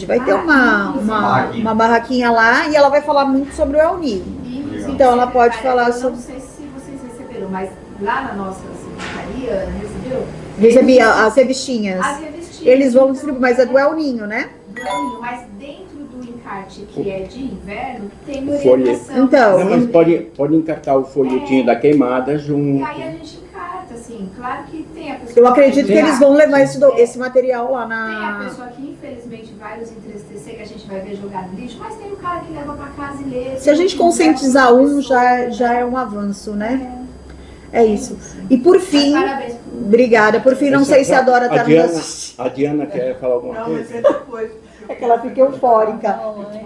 vai ter uma barraquinha lá, e ela vai falar muito sobre o El Niño. Então ela pode falar sobre... Não sei se vocês receberam, mas lá na nossa secretaria, recebeu? Recebi as revistinhas. Eles vão distribuir, mas é do El Niño, né? Do El Niño, mas dentro do encarte que é de inverno, tem orientação. Então, não, mas pode encartar o folhetinho da queimada junto. E aí a gente encarta, assim, claro que tem a pessoa... Eu acredito que eles vão levar esse material lá na... Tem a pessoa que infelizmente vai nos entristecer, que a gente vai ver jogar no lixo, mas tem o cara que leva pra casa e lê. Se a gente conscientizar já é um avanço, né? É isso. E por fim, obrigada. Por fim, não sei se a Dora está nos assistindo. A Diana quer falar alguma coisa? Não, mas é depois. É que ela fica eufórica.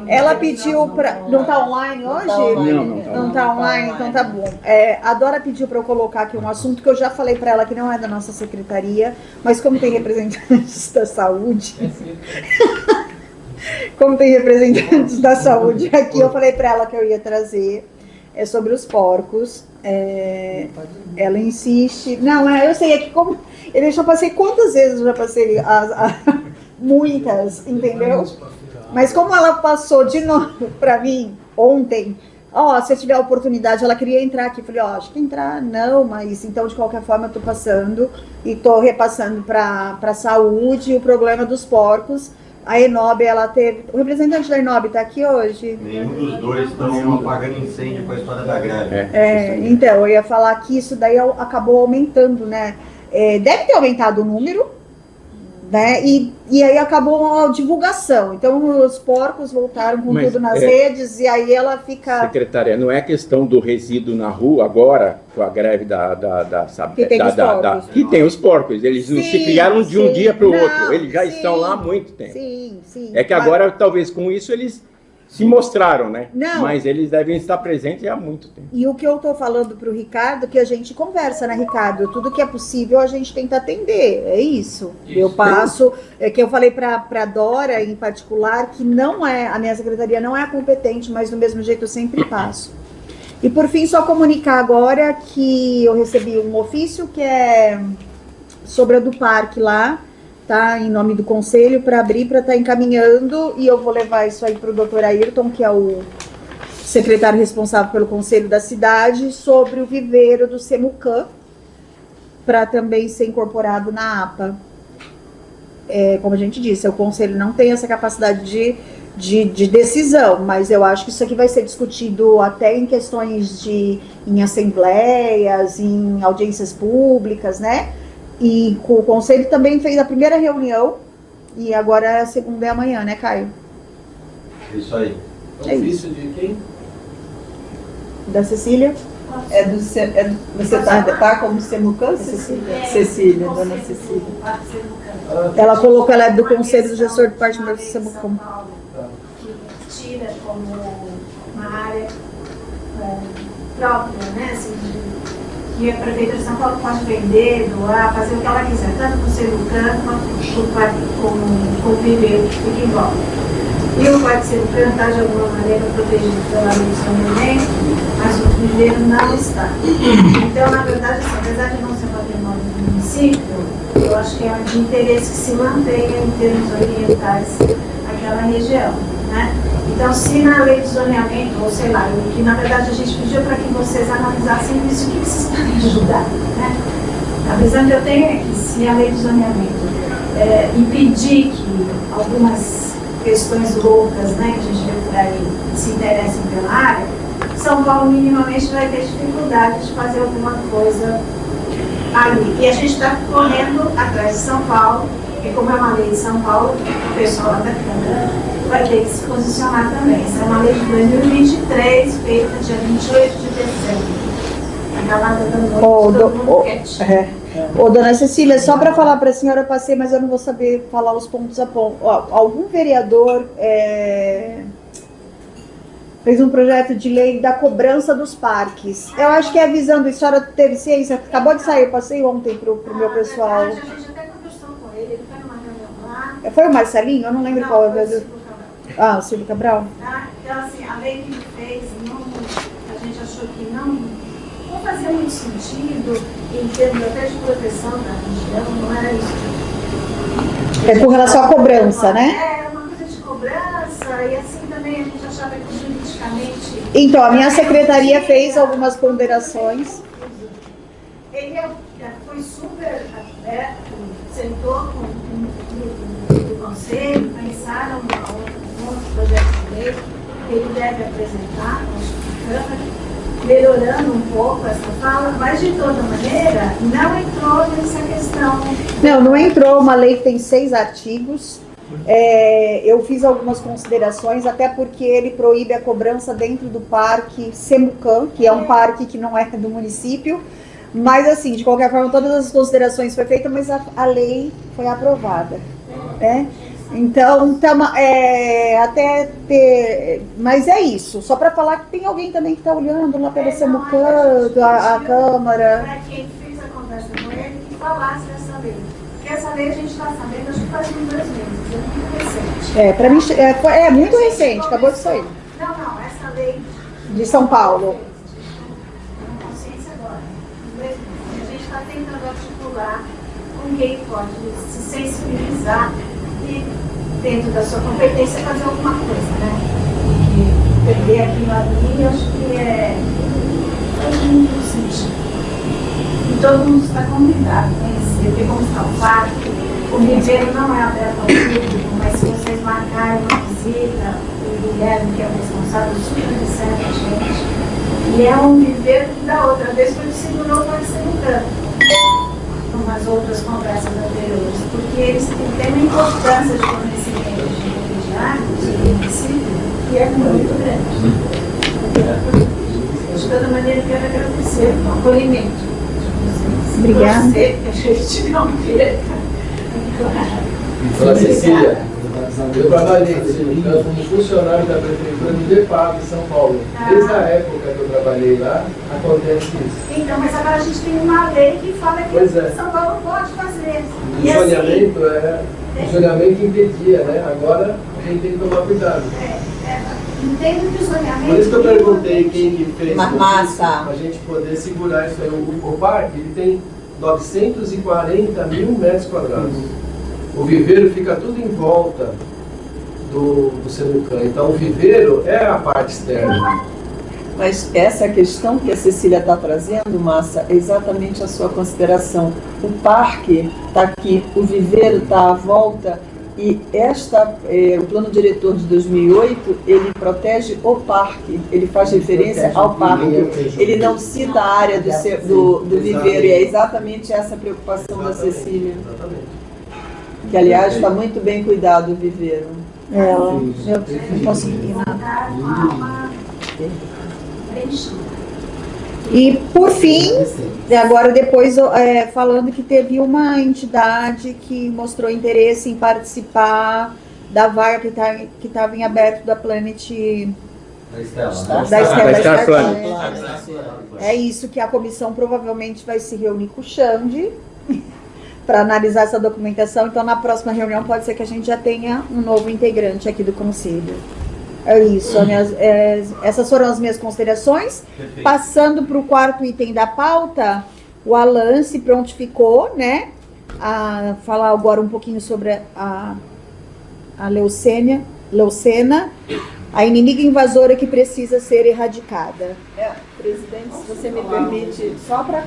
Ela pediu para... Não está online hoje? Não está online, então tá bom. A Dora pediu para eu colocar aqui um assunto que eu já falei para ela que não é da nossa secretaria, mas como tem representantes da saúde... Como tem representantes da saúde aqui, eu falei para ela que eu ia trazer... É sobre os porcos. Ela insiste. Não, eu sei, é que como. Eu já passei quantas vezes eu já passei muitas, entendeu? Mas como ela passou de novo para mim ontem, se eu tiver a oportunidade, ela queria entrar aqui. Falei, acho que entrar não, mas então de qualquer forma eu tô passando e tô repassando para a saúde o problema dos porcos. A Enob, ela teve... O representante da Enob está aqui hoje? Nenhum dos dois estão apagando incêndio com a história da greve. Então, eu ia falar que isso daí acabou aumentando, né? Deve ter aumentado o número, né? E aí acabou a divulgação. Então, os porcos voltaram com tudo nas redes e aí ela fica... Secretária, não é questão do resíduo na rua agora, com a greve que tem os porcos. Eles não se criaram de um dia para o outro. Eles já estão lá há muito tempo. Sim. É que agora, talvez com isso, eles se mostraram, né? Não. Mas eles devem estar presentes há muito tempo. E o que eu estou falando para o Ricardo, que a gente conversa, né, Ricardo? Tudo que é possível a gente tenta atender, é isso. Eu passo, que eu falei para a Dora, em particular, que não é, a minha secretaria não é competente, mas do mesmo jeito eu sempre passo. E por fim, só comunicar agora que eu recebi um ofício que é sobre a do parque lá, tá, em nome do conselho, para abrir, para estar encaminhando, e eu vou levar isso aí para o doutor Ayrton, que é o secretário responsável pelo conselho da cidade, sobre o viveiro do Semucan, para também ser incorporado na APA. Como a gente disse, o conselho não tem essa capacidade de decisão, mas eu acho que isso aqui vai ser discutido até em questões em assembleias, em audiências públicas, né? E o conselho também fez a primeira reunião, e agora a segunda é amanhã, né, Caio? Isso aí. É isso. De quem? Da Cecília? Você está como Semucan, Cecília, dona Cecília. Ela colocou, ela é do Conselho do Gestor do Parque do Semucan. Que tira como uma área própria, né? Assim, que a Prefeitura de São Paulo pode vender, doar, fazer o que ela quiser, tanto com o Semucan quanto com o viveiro que fica em volta. E o Parque Semucan está de alguma maneira protegido pela lei de saneamento, mas o viveiro não está. Então, na verdade, assim, apesar de não ser patrimônio do município, eu acho que é de interesse que se mantenha em termos ambientais aquela região, né? Então, se na lei de zoneamento, ou sei lá, o que na verdade a gente pediu para que vocês analisassem isso, o que vocês podem ajudar, né? A visão que eu tenho é que se a lei de zoneamento impedir que algumas questões loucas, né, que a gente vê por aí, se interessem pela área, São Paulo minimamente vai ter dificuldade de fazer alguma coisa ali. E a gente está correndo atrás de São Paulo, e como é uma lei de São Paulo, o pessoal lá da Câmara vai ter que se posicionar também. Essa é uma lei de 2023, feita dia 28 de dezembro. Acabada dando todo mundo quietinho. Ô, dona Cecília, só para falar para a senhora, eu passei, mas eu não vou saber falar os pontos a ponto. Algum vereador fez um projeto de lei da cobrança dos parques. Eu acho que é avisando, a senhora teve ciência, acabou de sair, eu passei ontem pro meu pessoal. A gente até conversou com ele, ele foi numa reunião lá. Foi o Marcelinho? Eu não lembro qual é o vereador. O Silvio Cabral. Então, assim, a lei que ele fez, a gente achou que não fazia muito sentido, em termos até de proteção da região, não era isso. É com relação à cobrança, né? Era uma coisa de cobrança, e assim também a gente achava que juridicamente... Então, a minha secretaria fez algumas ponderações. Ele foi super aberto, sentou com o grupo do conselho, pensaram um outro projeto de lei que ele deve apresentar, acho que na Câmara, melhorando um pouco essa fala, mas de toda maneira não entrou nessa questão. Não entrou, uma lei que tem 6 artigos. Eu fiz algumas considerações, até porque ele proíbe a cobrança dentro do Parque Semucan, que é um parque que não é do município, mas assim, de qualquer forma, todas as considerações foram feitas, mas a lei foi aprovada, né? Então, até ter... Mas é isso, só para falar que tem alguém também que está olhando lá pelo Semucan, a Câmara. Para quem fez a conversa com ele, que falasse dessa lei. Porque essa lei a gente está sabendo, acho que faz uns 2 meses, é muito recente. Para mim, é muito recente, acabou de sair. Não, essa lei... De São Paulo. Consciência agora. A gente está tentando articular com quem pode se sensibilizar e, dentro da sua competência, fazer alguma coisa, né? Porque perder aquilo ali, acho que faz muito sentido. E todo mundo está convidado a conhecer, ver como está o parque. O viveiro não é aberto ao público, mas se vocês marcarem uma visita, o Guilherme, que é o responsável, super recebe a gente. E é um viveiro que da outra vez foi segurou para ser no canto. Umas outras conversas anteriores, porque eles têm uma importância de conhecimento de refugiados e município que é muito grande. De toda maneira, quero agradecer o acolhimento. Obrigada. Você, que a gente não perca. Dona Cecília, eu trabalhei como funcionário da Prefeitura do DEPAV em São Paulo. Desde a época que eu trabalhei lá, acontece isso. Então, mas agora a gente tem uma lei que fala que São Paulo pode fazer. O zoneamento impedia, né? Agora a gente tem que tomar cuidado. Entendo que o zoneamento... Por isso que eu perguntei quem que fez massa para a gente poder segurar isso aí. O parque ele tem 940 mil metros quadrados. O viveiro fica tudo em volta do Semucan. Então o viveiro é a parte externa. Mas essa é que a Cecília está trazendo, Massa, é exatamente a sua consideração. O parque está aqui, o viveiro está à volta e o plano diretor de 2008, ele protege o parque, ele faz referência ao parque. Ele não cita a área do viveiro e é exatamente essa a preocupação da Cecília. Que, aliás, está muito bem cuidado o viveiro. Eu não consegui nada. E, por fim, agora depois falando que teve uma entidade que mostrou interesse em participar da vaga que estava em aberto da Planet... Da Star Planet. É isso que a comissão provavelmente vai se reunir com o Xande para analisar essa documentação. Então, na próxima reunião, pode ser que a gente já tenha um novo integrante aqui do Conselho. É isso. Essas foram as minhas considerações. Perfeito. Passando para o quarto item da pauta, o Alan se prontificou, né, a falar agora um pouquinho sobre a leucena, a inimiga invasora que precisa ser erradicada. Presidente, se você me permite, só para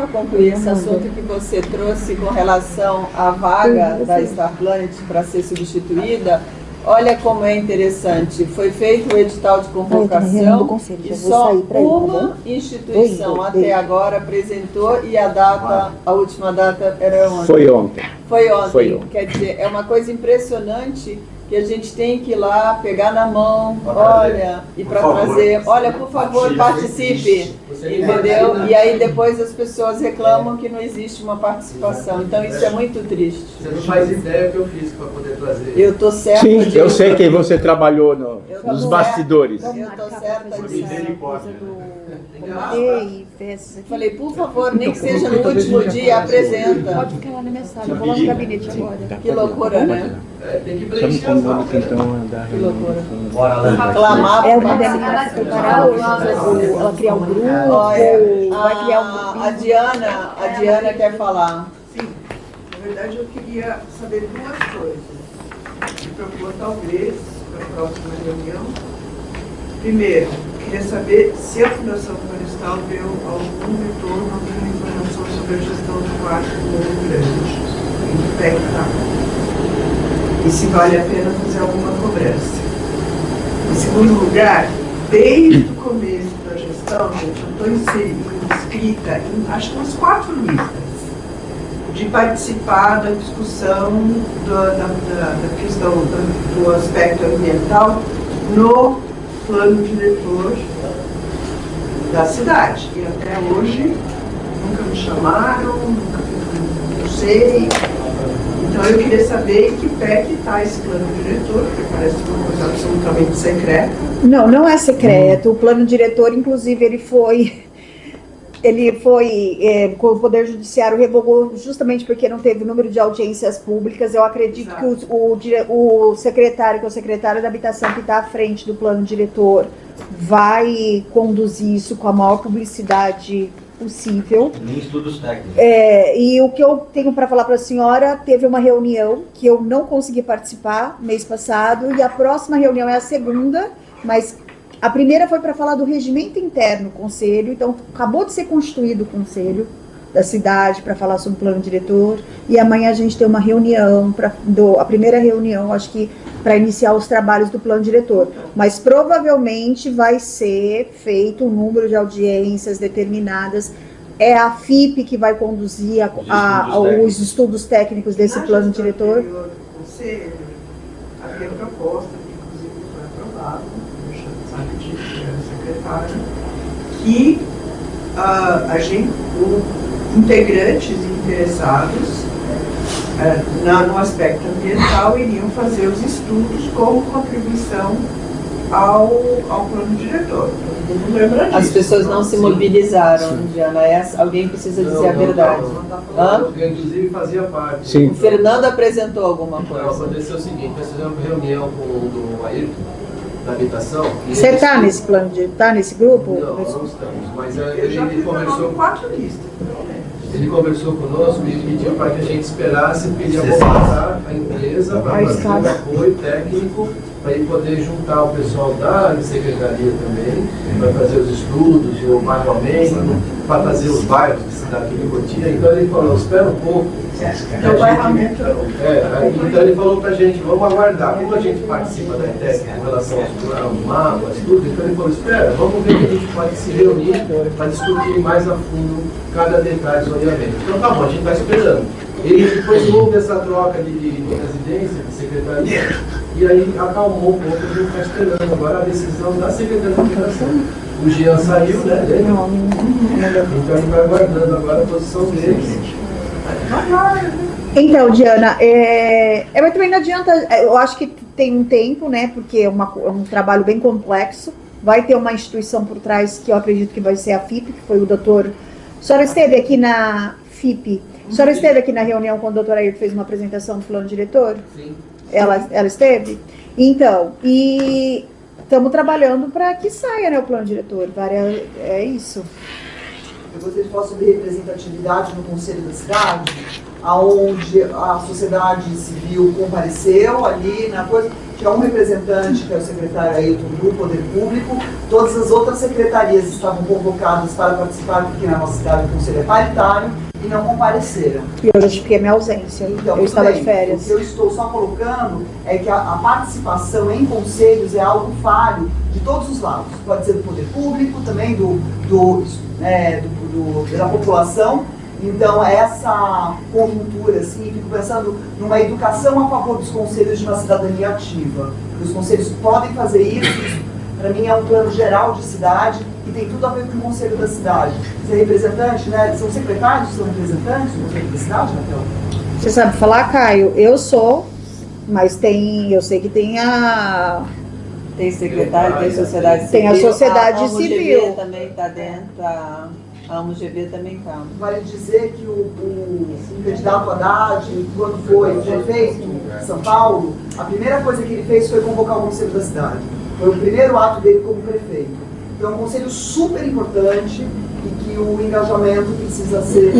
concluir esse assunto que você trouxe com relação à vaga da Star Planet para ser substituída, olha como é interessante. Foi feito o edital de convocação e só uma instituição até agora apresentou e a última data era ontem. Foi ontem. Foi ontem. Quer dizer, é uma coisa impressionante que a gente tem que ir lá, pegar na mão, olha, e para trazer, olha, por favor, participe, entendeu? E aí depois as pessoas reclamam que não existe uma participação. Então isso é muito triste. Você não faz ideia que eu fiz para poder trazer. Eu estou certa Sim, disso. eu sei que você trabalhou nos bastidores. Eu estou certa disso. E falei, por favor, nem que seja no último dia, apresenta. Pode ficar lá na minha sala, eu vou lá no gabinete agora. Que loucura, né? Tem que preencher as vagas. Que loucura. Bora lá. Reclamar. Uma delas se preparar, ela criar um grupo, vai criar um grupo. A Diana quer falar. Sim, na verdade eu queria saber duas coisas. Me propor talvez para a próxima reunião. Primeiro, queria saber se a Fundação Florestal deu algum retorno, alguma informação sobre a gestão do parque do Morro Grande, em pé que está. E se vale a pena fazer alguma cobrança. Em segundo lugar, desde o começo da gestão, eu estou inscrita em acho que umas 4 listas de participar da discussão da questão do aspecto ambiental no plano diretor da cidade. E até hoje nunca me chamaram, não sei. Então eu queria saber em que pé que está esse plano diretor, porque parece uma coisa absolutamente secreta. Não é secreto. O plano diretor, inclusive, ele foi com o Poder Judiciário revogou justamente porque não teve número de audiências públicas. Eu acredito que o secretário, que é o secretário da Habitação, que está à frente do plano diretor, vai conduzir isso com a maior publicidade possível. Nem estudos técnicos. E o que eu tenho para falar para a senhora, teve uma reunião que eu não consegui participar mês passado, e a próxima reunião é a segunda, mas a primeira foi para falar do regimento interno do conselho. Então acabou de ser constituído o conselho da cidade para falar sobre o plano diretor, e amanhã a gente tem uma reunião, a primeira reunião, acho que para iniciar os trabalhos do plano diretor, mas provavelmente vai ser feito um número de audiências determinadas. É a FIP que vai conduzir os estudos técnicos desse plano diretor. No conselho havia proposta, que inclusive foi aprovada, sabe disso, secretário, que integrantes interessados no aspecto ambiental iriam fazer os estudos como contribuição ao plano diretor. Todo mundo lembra disso. As pessoas não se mobilizaram, Diana. Alguém precisa dizer a verdade. Eu, inclusive, fazia parte. Sim. O Fernando apresentou alguma coisa. Aconteceu o seguinte, nós fizemos uma reunião com o do Ayrton, da habitação. Você está nesse plano, está nesse grupo? Não, não estamos, mas Eu já ele fiz conversou. 4 listas, pelo menos. Ele conversou conosco e pediu para que a gente esperasse, pedia mobilizar a empresa para fazer um apoio técnico, para ele poder juntar o pessoal da secretaria também, para fazer os estudos, o bairramento, para fazer os bairros da cidade de Cotia. Então ele falou, espera um pouco. Então, o bairramento Então ele falou para a gente, vamos aguardar. Como a gente participa da ETEC com relação aos mapas, tudo, então ele falou, espera, vamos ver que a gente pode se reunir para discutir mais a fundo cada detalhe do zoneamento. Então tá bom, a gente está esperando. Ele depois houve essa troca de presidência, de secretaria, e aí acalmou um pouco, a gente está esperando agora a decisão da Secretaria de Educação. O Jean saiu, né? Então ele vai aguardando agora a posição deles. Então, Diana, mas também não adianta, eu acho que tem um tempo, né, porque é um trabalho bem complexo, vai ter uma instituição por trás que eu acredito que vai ser a FIP, que foi o doutor... A senhora esteve aqui na FIP, a senhora esteve aqui na reunião quando o doutor Ayrton fez uma apresentação do plano diretor? Sim. Ela esteve? Então, e estamos trabalhando para que saia, né, o plano diretor, é isso. Eu gostaria de falar sobre representatividade no Conselho da Cidade, onde a sociedade civil compareceu ali na coisa. Tinha um representante, que é o secretário Ailton do Poder Público, todas as outras secretarias estavam convocadas para participar, porque na nossa cidade o Conselho é paritário, e não compareceram. E eu justifiquei a minha ausência, então, eu estava bem, de férias. O que eu estou só colocando é que a participação em conselhos é algo falho de todos os lados. Pode ser do Poder Público, também da população. Então, essa conjuntura, assim, fico pensando numa educação a favor dos conselhos de uma cidadania ativa. Os conselhos podem fazer isso, para mim é um plano geral de cidade e tem tudo a ver com o conselho da cidade. Ser representante, né? São secretários, são representantes do conselho da cidade, Raquel? Você sabe falar, Caio? Eu sou, mas eu sei que tem a... Tem secretário, tem sociedade civil. Tem a sociedade civil. A também está dentro, a UGB também está. Vale dizer que o candidato Haddad, quando foi prefeito de São Paulo, a primeira coisa que ele fez foi convocar o Conselho da Cidade. Foi o primeiro ato dele como prefeito. Então é um conselho super importante e que o engajamento precisa ser,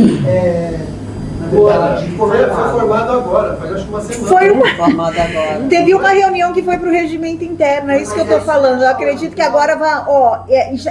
na verdade, foi formado agora, faz acho que uma semana. Formado agora. Teve uma reunião que foi para o regimento interno, é isso que eu estou falando. Eu acredito que agora vai,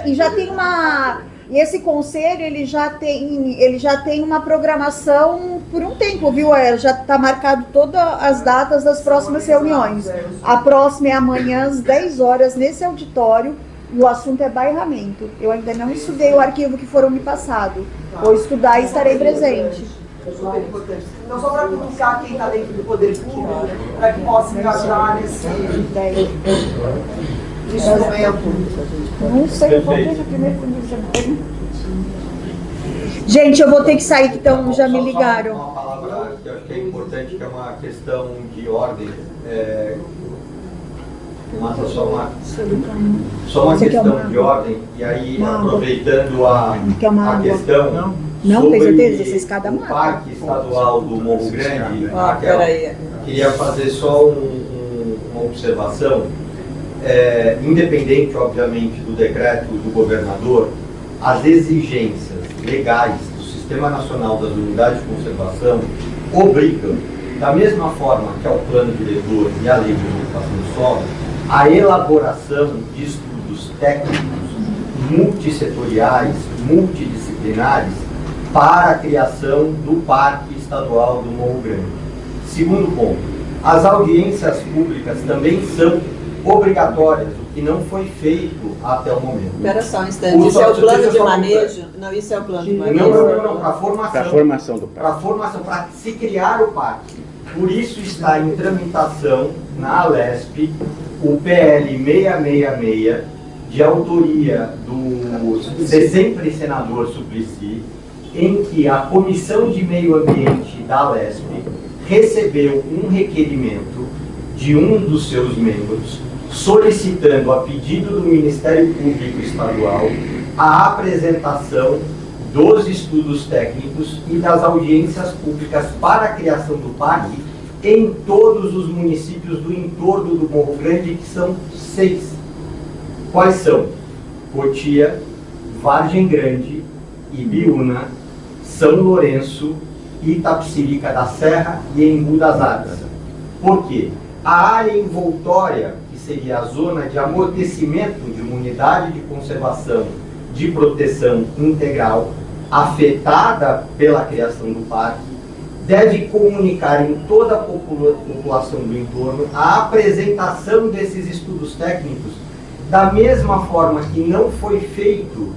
e já tem uma... E esse conselho, ele já tem uma programação por um tempo, viu? Já está marcado todas as datas das próximas reuniões. A próxima é amanhã, às 10 horas, nesse auditório, e o assunto é bairramento. Eu ainda não estudei o arquivo que foram me passado. Vou estudar e estarei presente. Então, só para buscar quem está dentro do poder público, para que possa engajar nesse instrumento. Não sei, eu vou ver primeiro. Gente, eu vou ter que sair, que já me ligaram. Uma palavra que eu acho que é importante, que é uma questão de ordem. Só uma questão de ordem, e aí aproveitando a questão não, tem certeza? Essa sobre escada o Parque Estadual do Morro Grande, Raquel, queria fazer só uma observação. Independente, obviamente, do decreto do governador, as exigências legais do Sistema Nacional das Unidades de Conservação obrigam, da mesma forma que é o plano diretor e a lei de ocupação do solo, a elaboração de estudos técnicos multissetoriais, multidisciplinares, para a criação do Parque Estadual do Morro Grande. Segundo ponto, as audiências públicas também são obrigatórias, o que não foi feito até o momento. Espera só um instante, isso é o plano de manejo? Não, isso é o plano de manejo. Não, para a formação do parque. Para a formação, para se criar o parque. Por isso está em tramitação na Alesp o PL 666, de autoria do sempre senador Suplicy, em que a Comissão de Meio Ambiente da Alesp recebeu um requerimento de um dos seus membros, solicitando, a pedido do Ministério Público Estadual, a apresentação dos estudos técnicos e das audiências públicas para a criação do parque em todos os municípios do entorno do Morro Grande, que são 6. Quais são? Cotia, Vargem Grande, Ibiúna, São Lourenço, Itapecerica da Serra e Embu das Argas. Por quê? A área envoltória, que seria a zona de amortecimento de uma unidade de conservação de proteção integral, afetada pela criação do parque, deve comunicar em toda a população do entorno a apresentação desses estudos técnicos, da mesma forma que não foi feito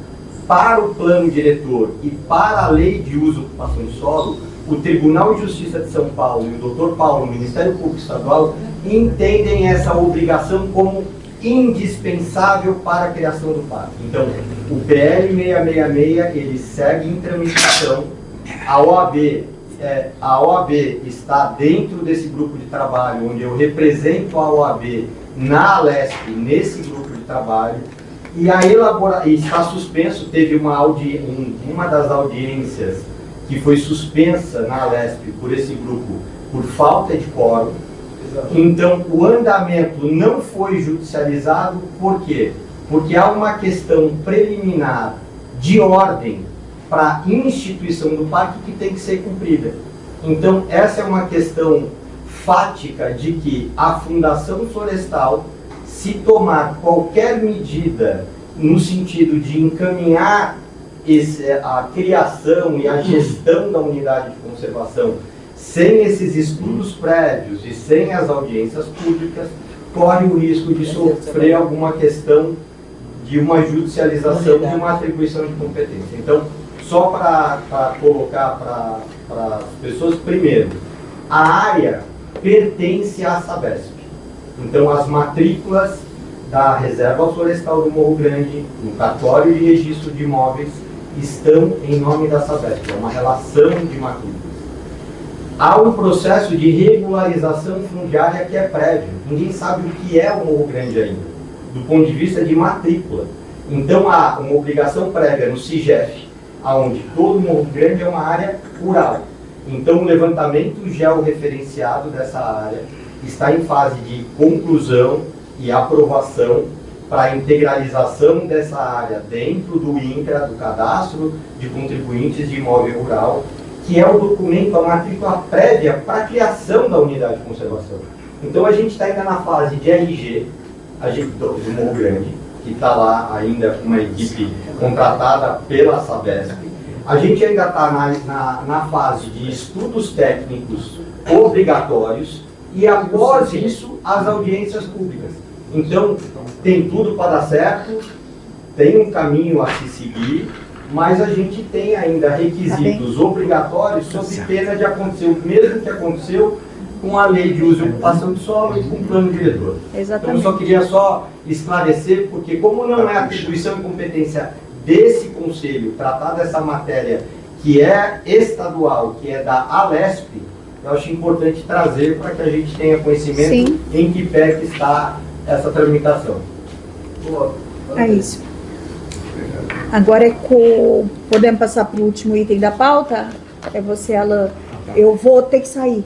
para o plano diretor e para a lei de uso e ocupação de solo. O Tribunal de Justiça de São Paulo e o Dr. Paulo, o Ministério Público Estadual, entendem essa obrigação como indispensável para a criação do parque. Então, o PL 666, ele segue em tramitação. A OAB está dentro desse grupo de trabalho, onde eu represento a OAB na Alesp, nesse grupo de trabalho, e está suspenso. Teve uma das audiências que foi suspensa na Alesp por esse grupo por falta de quórum. Então, o andamento não foi judicializado. Por quê? Porque há uma questão preliminar de ordem para a instituição do parque que tem que ser cumprida. Então, essa é uma questão fática de que a Fundação Florestal, se tomar qualquer medida no sentido de encaminhar a criação e a gestão da unidade de conservação sem esses estudos prévios e sem as audiências públicas, corre o risco de sofrer alguma questão de uma judicialização, de uma atribuição de competência. Então, só para colocar para as pessoas, primeiro, a área pertence à Sabesp. Então, as matrículas da Reserva Florestal do Morro Grande, no cartório de registro de imóveis, estão em nome da Sabesp. É uma relação de matrículas. Há um processo de regularização fundiária que é prévio. Ninguém sabe o que é o Morro Grande ainda, do ponto de vista de matrícula. Então, há uma obrigação prévia no CIGEF, onde todo Morro Grande é uma área rural. Então, o levantamento georreferenciado dessa área está em fase de conclusão e aprovação para a integralização dessa área dentro do INCRA, do Cadastro de Contribuintes de Imóvel Rural, que é o documento, a matrícula prévia para a criação da unidade de conservação. Então, a gente está ainda na fase de RG, do Morro Grande, que está lá ainda com uma equipe contratada pela Sabesp. A gente ainda está na fase de estudos técnicos obrigatórios e, após isso, as audiências públicas. Então, tem tudo para dar certo, tem um caminho a se seguir, mas a gente tem ainda requisitos obrigatórios sob pena de acontecer o mesmo que aconteceu com a lei de uso e ocupação de solo e com o plano diretor. Exatamente. Então, eu só queria esclarecer, porque como não é atribuição e competência desse conselho tratar dessa matéria que é estadual, que é da Alesp, eu acho importante trazer para que a gente tenha conhecimento. Sim. Em que pé que está essa tramitação. É isso. Agora podemos passar para o último item da pauta? É você, Alan. Eu vou ter que sair.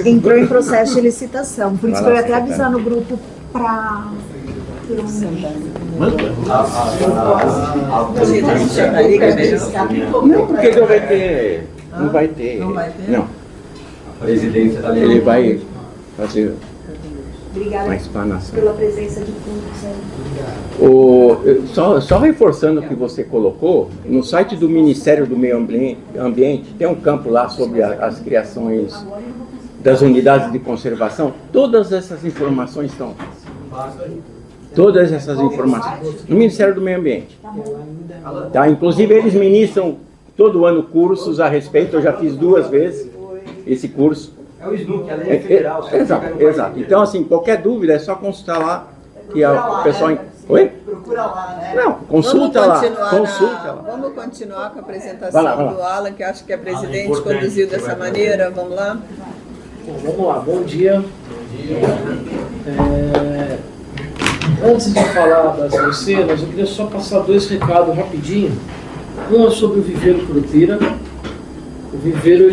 Entrou em processo de licitação. Por isso que eu ia até avisar no grupo para ter Não, porque não vai ter. Não vai ter. Não vai ter? Não. A presidência da lei. Ele vai fazer. Obrigada uma explanação pela presença de todos. Só reforçando o que você colocou, no site do Ministério do Meio Ambiente tem um campo lá sobre as criações das unidades de conservação. Todas essas informações estão. Todas essas informações. No Ministério do Meio Ambiente. Tá? Inclusive eles ministram todo ano cursos a respeito, eu já fiz 2 vezes esse curso. É o SNUC, a lei é federal. Exato. Então, assim, qualquer dúvida é só consultar lá. Que o pessoal. Né? Oi? Procura lá, né? Não, consulta lá. Vamos continuar com a apresentação do Alan, que acho que é presidente, conduziu dessa maneira. Vamos lá? Bom, vamos lá. Bom dia. Antes de falar das cenas, eu queria só passar 2 recados rapidinho. Um é sobre o Viveiro Curupira. O viveiro,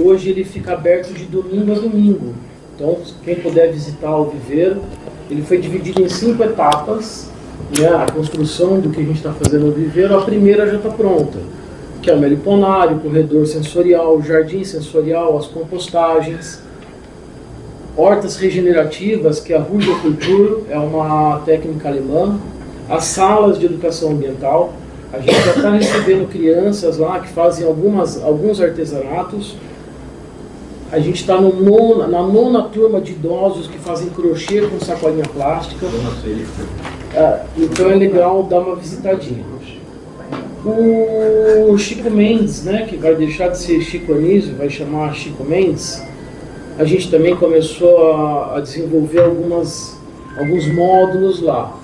hoje ele fica aberto de domingo a domingo. Então, quem puder visitar o viveiro, ele foi dividido em 5 etapas. Né? A construção do que a gente está fazendo no viveiro, a primeira já está pronta, que é o meliponário, o corredor sensorial, o jardim sensorial, as compostagens, hortas regenerativas, que é a Ruderkultur, é uma técnica alemã, as salas de educação ambiental. A gente já está recebendo crianças lá que fazem alguns artesanatos. A gente está na 9ª turma de idosos que fazem crochê com sacolinha plástica. Então é legal dar uma visitadinha. O Chico Mendes, né, que vai deixar de ser Chico Anísio, vai chamar Chico Mendes, a gente também começou a desenvolver alguns módulos lá.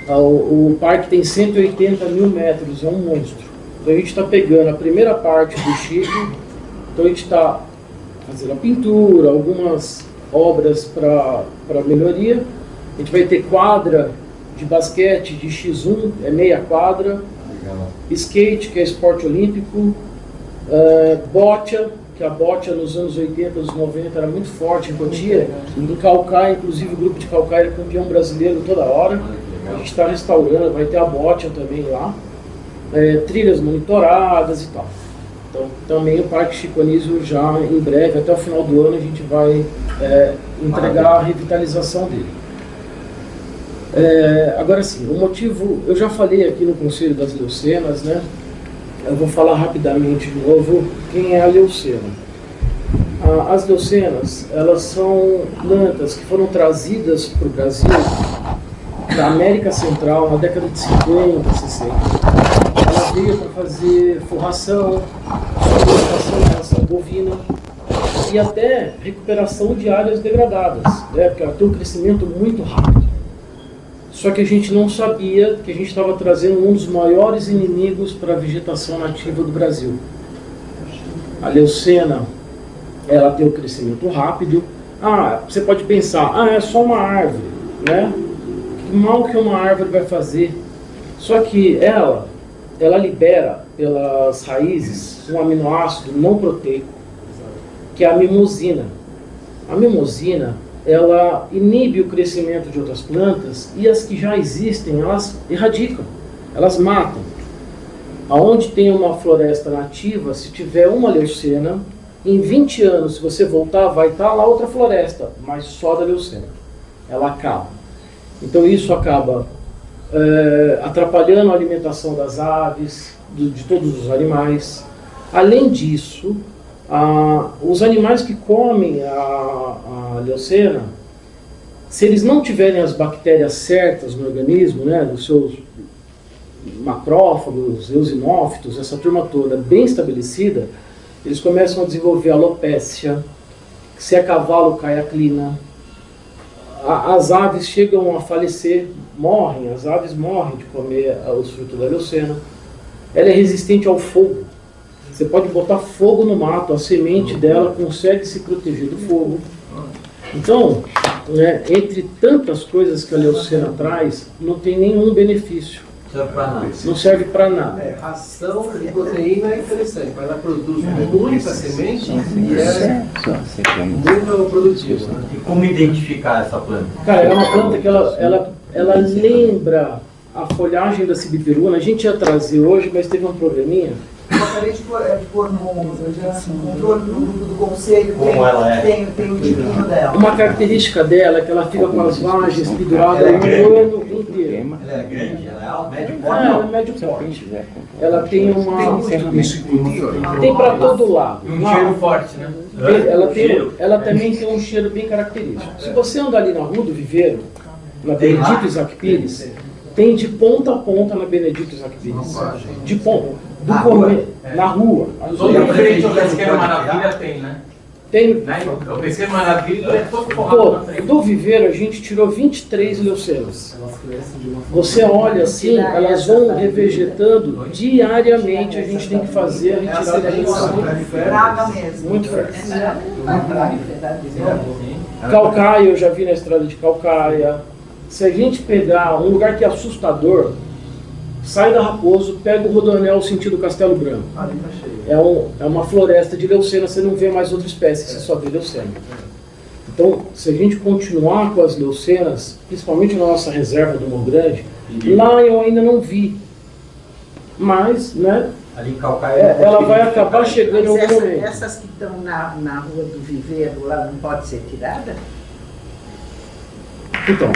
O parque tem 180 mil metros, é um monstro. Então a gente está pegando a primeira parte do Chico, então a gente está fazendo a pintura, algumas obras para melhoria. A gente vai ter quadra de basquete de X1, é meia quadra. Legal. Skate, que é esporte olímpico. Bocha, que a bocha nos anos 80, anos 90 era muito forte em Cotia. Em Caucaia, inclusive o grupo de Caucaia é campeão brasileiro toda hora. A gente está restaurando, vai ter a bocha também lá. Trilhas monitoradas e tal. Então, também o Parque Chico Anísio já em breve, até o final do ano, a gente vai entregar a revitalização dele. Agora sim, o motivo, eu já falei aqui no Conselho das Leucenas, né? Eu vou falar rapidamente de novo quem é a leucena. As leucenas, elas são plantas que foram trazidas para o Brasil, da América Central, na década de 50, 60. Ela veio para fazer forração, ração bovina e até recuperação de áreas degradadas, né? Porque ela tem um crescimento muito rápido. Só que a gente não sabia que a gente estava trazendo um dos maiores inimigos para a vegetação nativa do Brasil. A leucena, ela tem um crescimento rápido. Você pode pensar, é só uma árvore, né? Que mal que uma árvore vai fazer? Só que ela libera pelas raízes um aminoácido não proteico, que é a mimosina. A mimosina, ela inibe o crescimento de outras plantas e as que já existem, elas erradicam, elas matam. Aonde tem uma floresta nativa, se tiver uma leucena, em 20 anos, se você voltar, vai estar lá outra floresta, mas só da leucena. Ela acaba. Então isso acaba atrapalhando a alimentação das aves, de todos os animais. Além disso, os animais que comem a leucena, se eles não tiverem as bactérias certas no organismo, né, dos seus macrófagos, eosinófitos, essa turma toda bem estabelecida, eles começam a desenvolver alopécia, se é cavalo cai a clina, as aves chegam a falecer, morrem, as aves morrem de comer os frutos da leucena. Ela é resistente ao fogo. Você pode botar fogo no mato, a semente dela consegue se proteger do fogo. Então, entre tantas coisas que a leucena traz, não tem nenhum benefício. Não serve para nada. Ração de proteína é interessante, mas ela produz muita semente e é muito produtiva. E como identificar essa planta? Cara, é uma planta que ela lembra a folhagem da cibiperuna. A gente ia trazer hoje, mas teve um probleminha. Gostaria de pôr no grupo do conselho, como ela é. Tem o tipinho dela. Uma característica dela é que ela fica com as vagens penduradas o ano inteiro. Ela é grande, ela é alta, médio porte? Ela é médio porte. Ela tem uma... Tem para todo lado. Um cheiro forte, né? Ela também tem um cheiro bem característico. Se você andar ali na Rua do Viveiro, na Benedito Isaac Pires, tem de ponta a ponta na Benedito Isaac Pires. De ponta. Na rua. Todo frente ao Pesqueiro Maravilha tem, né? Tem. O Pesqueiro Maravilha é todo forrado na frente. Do viveiro a gente tirou 23 leucenas. Você olha assim, elas vão revegetando diariamente, a gente tem que fazer a retirada da leucena. Muito fértil. Caucaia, eu já vi na estrada de Caucaia. Se a gente pegar um lugar que é assustador, sai da Raposo, pega o Rodoanel sentido Castelo Branco. É uma floresta de leucena, você não vê mais outra espécie, você só vê leucena. Então, se a gente continuar com as leucenas, principalmente na nossa reserva do Morro Grande, lá eu ainda não vi. Mas, né, ali em Caucaia, ela vai acabar chegando em algum momento. Essas que estão na Rua do Viveiro, lá não pode ser tirada? Então,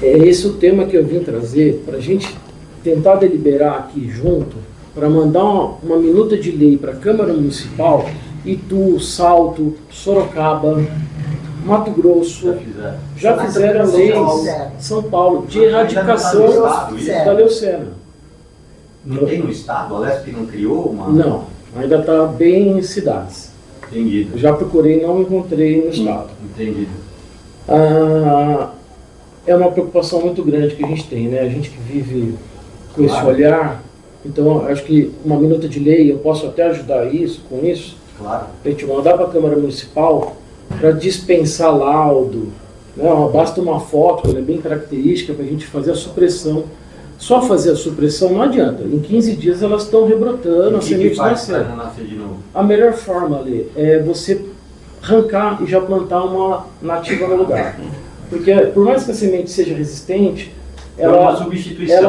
é esse o tema que eu vim trazer para a gente tentar deliberar aqui junto, para mandar uma minuta de lei para a Câmara Municipal, Itu, Salto, Sorocaba, Mato Grosso, já fizeram leis, São Paulo, de erradicação da leucena. Não tem no estado? A Lesp não criou uma? Não, ainda está bem em cidades. Entendido. Já procurei, não encontrei no estado. Entendido. É uma preocupação muito grande que a gente tem, né? A gente que vive com esse olhar. Então, acho que uma minuta de lei, eu posso até ajudar com isso. Claro. A gente mandar para a Câmara Municipal para dispensar laudo. Né? Basta uma foto, ela é bem característica para a gente fazer a supressão. Só fazer a supressão não adianta. Em 15 dias elas estão rebrotando, as sementes nascendo. A melhor forma ali é você arrancar e já plantar uma nativa no lugar. Porque por mais que a semente seja resistente, ela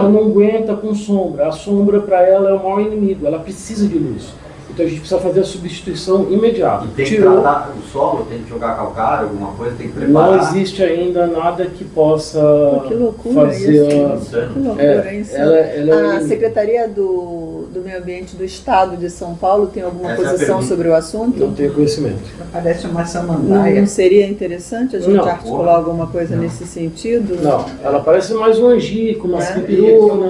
não aguenta com sombra. A sombra para ela é o maior inimigo, ela precisa de luz. Então a gente precisa fazer a substituição imediata. E tem que tratar o solo, tem que jogar calcário, alguma coisa, tem que preparar. Não existe ainda nada que possa que loucura fazer isso. Que loucura isso. A Secretaria do Meio Ambiente do Estado de São Paulo tem alguma posição sobre o assunto? Não tenho conhecimento. Parece uma samambaia. Não seria interessante a gente articular alguma coisa nesse sentido? Não, ela parece mais um angico, uma cipiruna.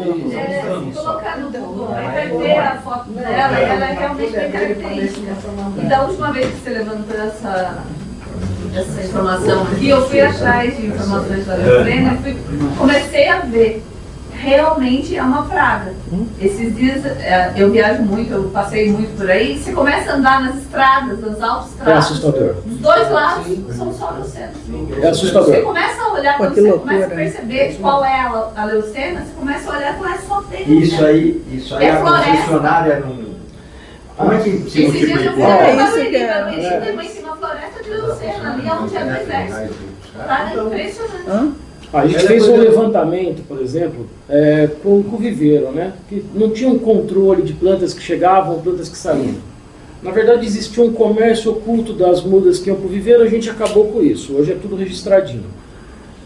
Colocar no Google, vai ver a foto dela e ela é realmente bem característica. E da última vez que você levantou essa informação aqui, eu fui atrás de informações da Leucena e comecei a ver. Realmente é uma praga. Esses dias eu viajo muito, eu passei muito por aí, você começa a andar nas estradas, nas autoestradas. É assustador. Dos dois lados são só leucenas. É assustador. Você começa a olhar, quando você começa a perceber qual é a leucena, você começa a olhar qual é só dele. Isso aí a concessionária não... Como é que se multiplica? Tem uma floresta de leucena ali onde é do exército. Tá impressionante. A gente fez um levantamento, por exemplo, com o viveiro, né? Que não tinha um controle de plantas que chegavam, plantas que saíam. Na verdade, existia um comércio oculto das mudas que iam para o viveiro, a gente acabou com isso. Hoje é tudo registradinho.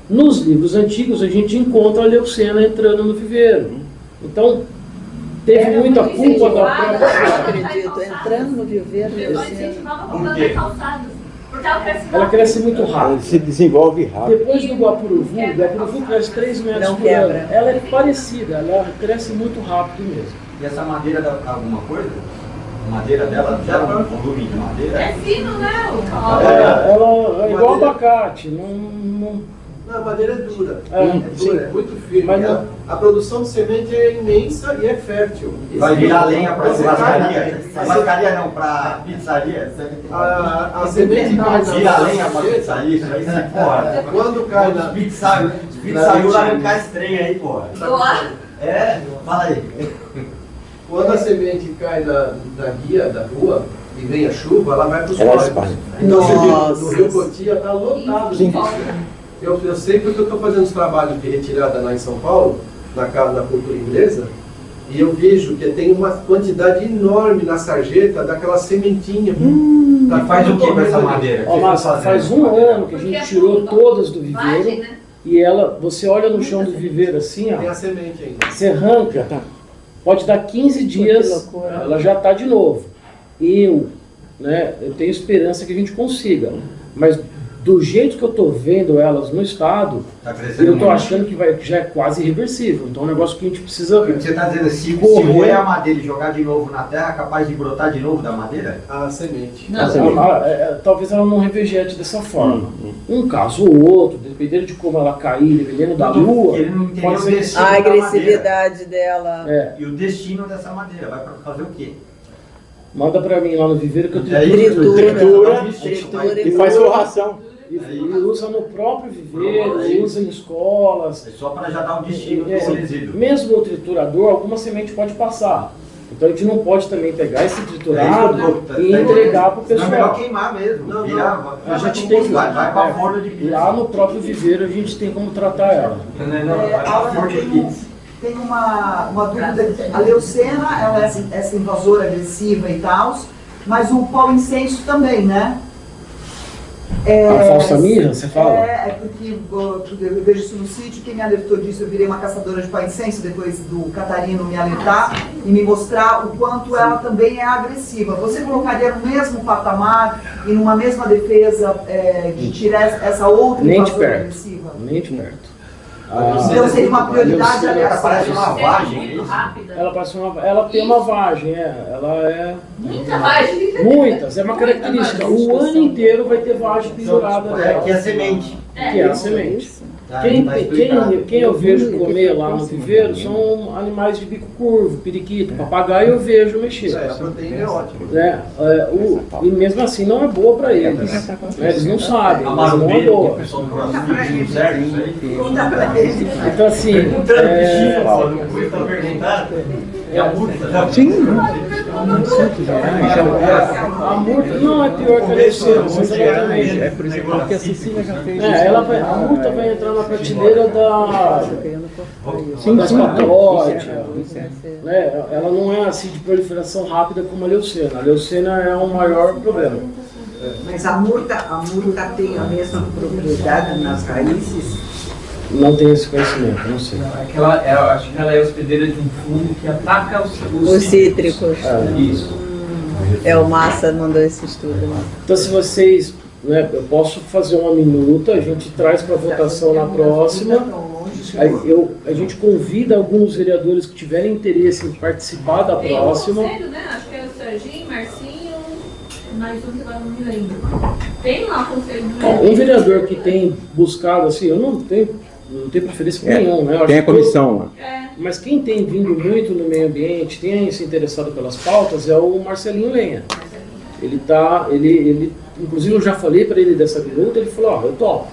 Nos livros antigos, a gente encontra a leucena entrando no viveiro. Então, teve muita culpa da própria... Eu acredito, entrando no viveiro, leucena. Ela cresce muito rápido. Ela se desenvolve rápido. Depois do Guapuruvu cresce 3 metros por ano. Ela é parecida, ela cresce muito rápido mesmo. E essa madeira dá alguma coisa? A madeira dela gera um volume de madeira? É fino, né? Ela é igual abacate. Não, a madeira é dura. É muito firme. Mas a produção de semente é imensa e é fértil. Vai virar lenha para churrascaria? Churrascaria não, para pizzaria? A semente cai na... Vira lenha para pizzaria? Isso aí sim, porra. Quando cai na... Pizzaiolo vai ficar estranho aí, porra. Fala aí. Quando a semente cai na guia da rua e vem a chuva, ela vai para os córregos. Então, o Rio Cotia está lotado de Eu sei porque eu estou fazendo os trabalhos de retirada lá em São Paulo, na cultura inglesa, e eu vejo que tem uma quantidade enorme na sarjeta daquela sementinha. E faz o que com essa madeira? Faz um ano que a gente tirou todas do viveiro, e você olha no chão do viveiro assim, ó, tem a semente ainda. Você arranca, pode dar 15 dias, ela já está de novo. Eu tenho esperança que a gente consiga, mas do jeito que eu estou vendo elas no estado, eu estou achando que já é quase irreversível. Então é um negócio que a gente precisa. O que você está dizendo, se moer a madeira e jogar de novo na terra, é capaz de brotar de novo da madeira? A semente. Talvez ela não revegete dessa forma. Um caso ou outro, dependendo de como ela cair, dependendo da lua, pode ser a agressividade dela. E o destino dessa madeira, vai fazer o quê? Manda para mim lá no viveiro que eu tritura e faz forração. E usa no próprio viveiro, usa em escolas. É só para já dar um destino do resíduo. Mesmo o triturador, alguma semente pode passar. Então a gente não pode também pegar esse triturado e entregar para o pessoal. Não é melhor queimar mesmo. A gente tem que vai para forno de pizza. Lá no próprio viveiro a gente tem como tratar ela. Tem uma dúvida. A leucena, ela é essa invasora agressiva e tal, mas o pau incenso também, né? A falsa mirra, você fala? Porque eu vejo isso no sítio, quem me alertou disso, eu virei uma caçadora de pau incenso depois do Catarino me alertar e me mostrar o quanto ela também é agressiva. Você colocaria no mesmo patamar e numa mesma defesa de tirar essa outra invasora agressiva? Nem de perto. Então seria uma prioridade. Ela parece uma vagem. Ela tem uma vagem, ela é... Muita vagem. Muitas, é uma característica. O ano inteiro vai ter vagem pendurada nela. Que é a semente. Que é a semente. Quem eu vejo comer lá no viveiro são animais de bico curvo, periquito, papagaio eu vejo mexer. A proteína é ótima. E mesmo assim não é boa para eles. Eles não sabem, mas não é boa. Então assim... Sim. A murta não é pior que a leucena, exatamente. É por exemplo que a Cecília já fez. A murta vai entrar na prateleira das patóides. Né? Ela não é assim de proliferação rápida como a leucena. A leucena é um maior problema. Mas a murta tem a mesma propriedade nas raízes? Não tenho esse conhecimento, não sei. Eu acho que ela é hospedeira de um fungo que ataca os cítricos. Isso. O Massa mandou esse estudo. Né? Então, se vocês... Né, eu posso fazer uma minuta, a gente traz para votação na próxima. A gente convida alguns vereadores que tiverem interesse em participar da próxima. Sério, né? Acho que é o Serginho, Marcinho, mais um que agora não me lembro. Tem lá o conselho do Um vereador que tem buscado, assim, eu não tenho preferência por nenhum, né? Tem a comissão lá. Mas quem tem vindo muito no meio ambiente, tem se interessado pelas pautas, é o Marcelinho Lenha. Ele inclusive eu já falei para ele dessa minuta, ele falou, eu topo.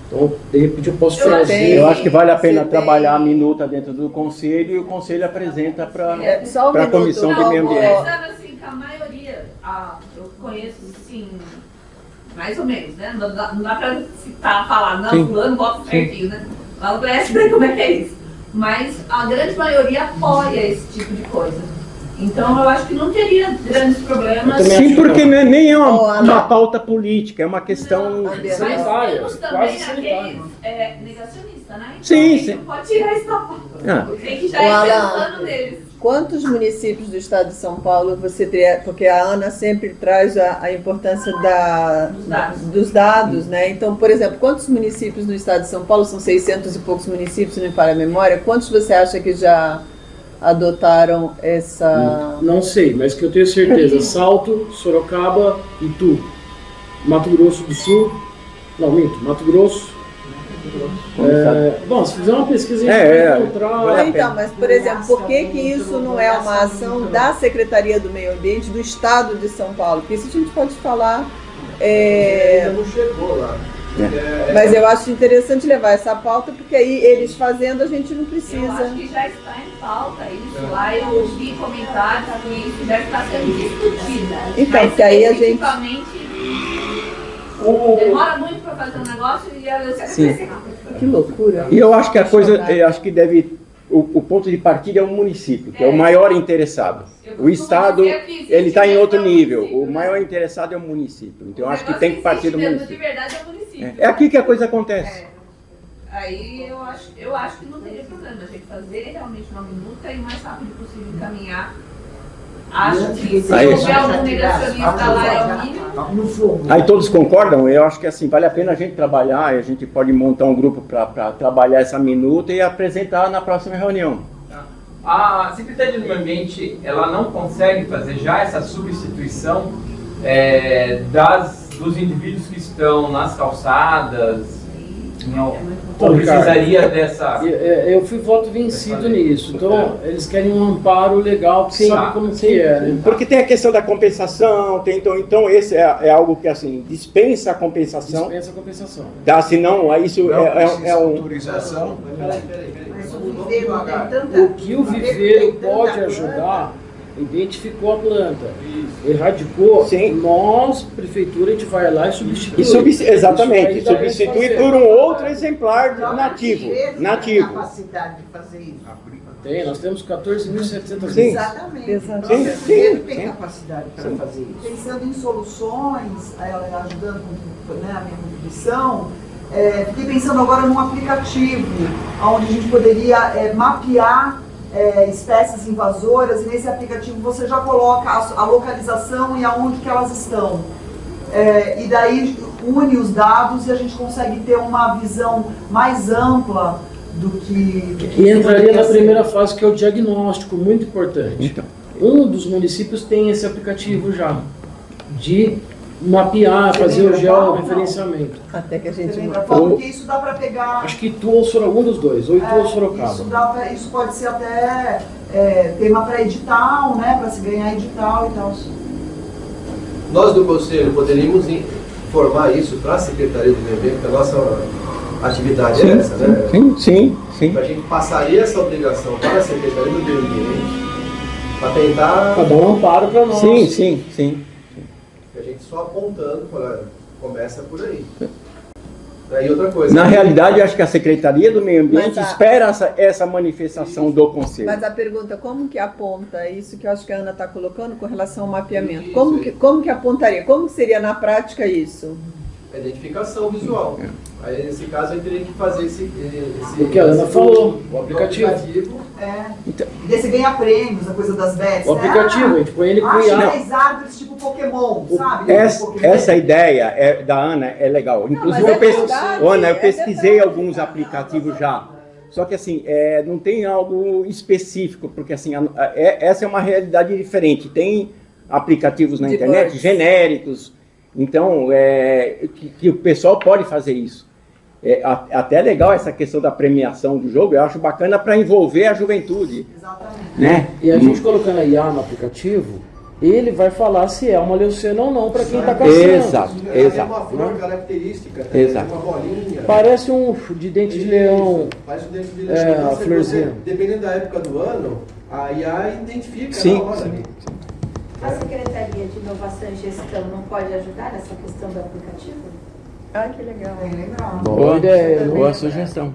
Então, de repente eu posso trazer. Eu acho que vale a pena trabalhar a minuta dentro do conselho e o conselho apresenta para a comissão de meio ambiente. Assim, que a maioria, eu conheço, sim, mais ou menos, né? Não dá para citar, falar, não, fulano bota certinho, né? Lá no PSD como é que é isso? Mas a grande maioria apoia esse tipo de coisa. Então eu acho que não teria grandes problemas. Sim, porque nem é uma pauta política, é uma questão sanitária, temos também aqueles negacionistas, né? Então, sim. Não pode tirar isso da pauta. Tem que já ir pensando neles. Quantos municípios do estado de São Paulo você teria, porque a Ana sempre traz a importância dos dados, né? Então, por exemplo, quantos municípios no estado de São Paulo, são 600 e poucos municípios, se não me falha a memória, quantos você acha que já adotaram essa... Não sei, mas que eu tenho certeza, Salto, Sorocaba, Itu, Mato Grosso do Sul, Mato Grosso. Bom, se fizer uma pesquisa, a gente vai encontrar... Então, mas, por exemplo, por que isso não é uma ação da Secretaria do Meio Ambiente do Estado de São Paulo? Porque isso a gente pode falar... Ainda não chegou lá. Mas eu acho interessante levar essa pauta, porque aí eles fazendo a gente não precisa. Eu acho que já está em pauta isso. Lá eu ouvi comentários que isso já está sendo discutido. Então, porque aí a gente... Demora muito para fazer um negócio e a Sim. Que loucura. E eu acho que a coisa, eu acho que deve... O ponto de partida é o município, que é o maior interessado. O Estado, ele está em outro nível. O maior interessado é o município. Então eu acho que tem que partir do município. De verdade é o município. É aqui que a coisa acontece. Aí eu acho que não teria problema a gente fazer realmente uma minuta e o mais rápido possível encaminhar. Acho que se houver algum negacionista lá é o mínimo. Aí todos concordam? Eu acho que assim, vale a pena a gente trabalhar, e a gente pode montar um grupo para trabalhar essa minuta e apresentar na próxima reunião. A Secretaria do Meio Ambiente, ela não consegue fazer já essa substituição dos indivíduos que estão nas calçadas? Ou precisaria dessa... Eu fui voto vencido nisso. Então, eles querem um amparo legal, porque sabe como que é, né? Porque tem a questão da compensação, então esse é algo que, assim, dispensa a compensação. Dispensa a compensação. Tá, senão, isso é um... autorização. O que o viveiro pode ajudar, identificou a planta, erradicou, nós, prefeitura, a gente vai lá e substitui. Exatamente, substitui por um outro exemplar nativo. Tem capacidade de fazer isso? Tem, nós temos 14.700 Exatamente. Sim. Tem capacidade para fazer isso. Pensando em soluções, ajudando a minha contribuição, fiquei pensando agora num aplicativo, onde a gente poderia mapear espécies invasoras, e nesse aplicativo você já coloca a localização e aonde que elas estão. e daí une os dados e a gente consegue ter uma visão mais ampla do que... E entraria na primeira fase, que é o diagnóstico, muito importante. Então. Um dos municípios tem esse aplicativo já, de mapear, fazer o georreferenciamento. Até que a gente... Porque isso dá para pegar... Acho que Itu ou Sorocaba, um dos dois, ou Itu ou Sorocaba. Isso pode ser até tema para edital, né? Para se ganhar edital e tal. Nós do Conselho poderíamos informar isso para a Secretaria do Meio Ambiente, porque a nossa atividade é essa, né? Sim. A gente passaria essa obrigação para a Secretaria do Meio Ambiente para tentar... Para dar um amparo para nós. Sim. A gente só apontando, começa por aí. Aí outra coisa. Na realidade, eu acho que a Secretaria do Meio Ambiente espera essa manifestação do Conselho. Mas a pergunta, como que aponta isso que eu acho que a Ana está colocando com relação ao mapeamento? Como que apontaria? Como seria na prática isso? Identificação visual. Aí, nesse caso, eu teria que fazer esse o que a Ana falou, o aplicativo. Então, e daí você ganha prêmios, a coisa das bets. O aplicativo, a gente põe ele com IA. 10 árvores tipo Pokémon, sabe? Essa ideia da Ana é legal. Inclusive, eu pesquisei alguns aplicativos já. Só que assim, não tem algo específico, porque assim, essa é uma realidade diferente. Tem aplicativos na internet genéricos, então que o pessoal pode fazer isso. Até legal essa questão da premiação do jogo, eu acho bacana para envolver a juventude. Exatamente. Né? E a gente colocando a IA no aplicativo, ele vai falar se é uma leucena ou não para quem está caçando. Exato. É uma flor característica, uma bolinha. Parece um de dente de leão. Parece um dente de leão. A florzinha. Dependendo da época do ano, a IA identifica na hora. A Secretaria de Inovação e Gestão não pode ajudar nessa questão do aplicativo? Ah, que legal. Boa ideia, boa sugestão.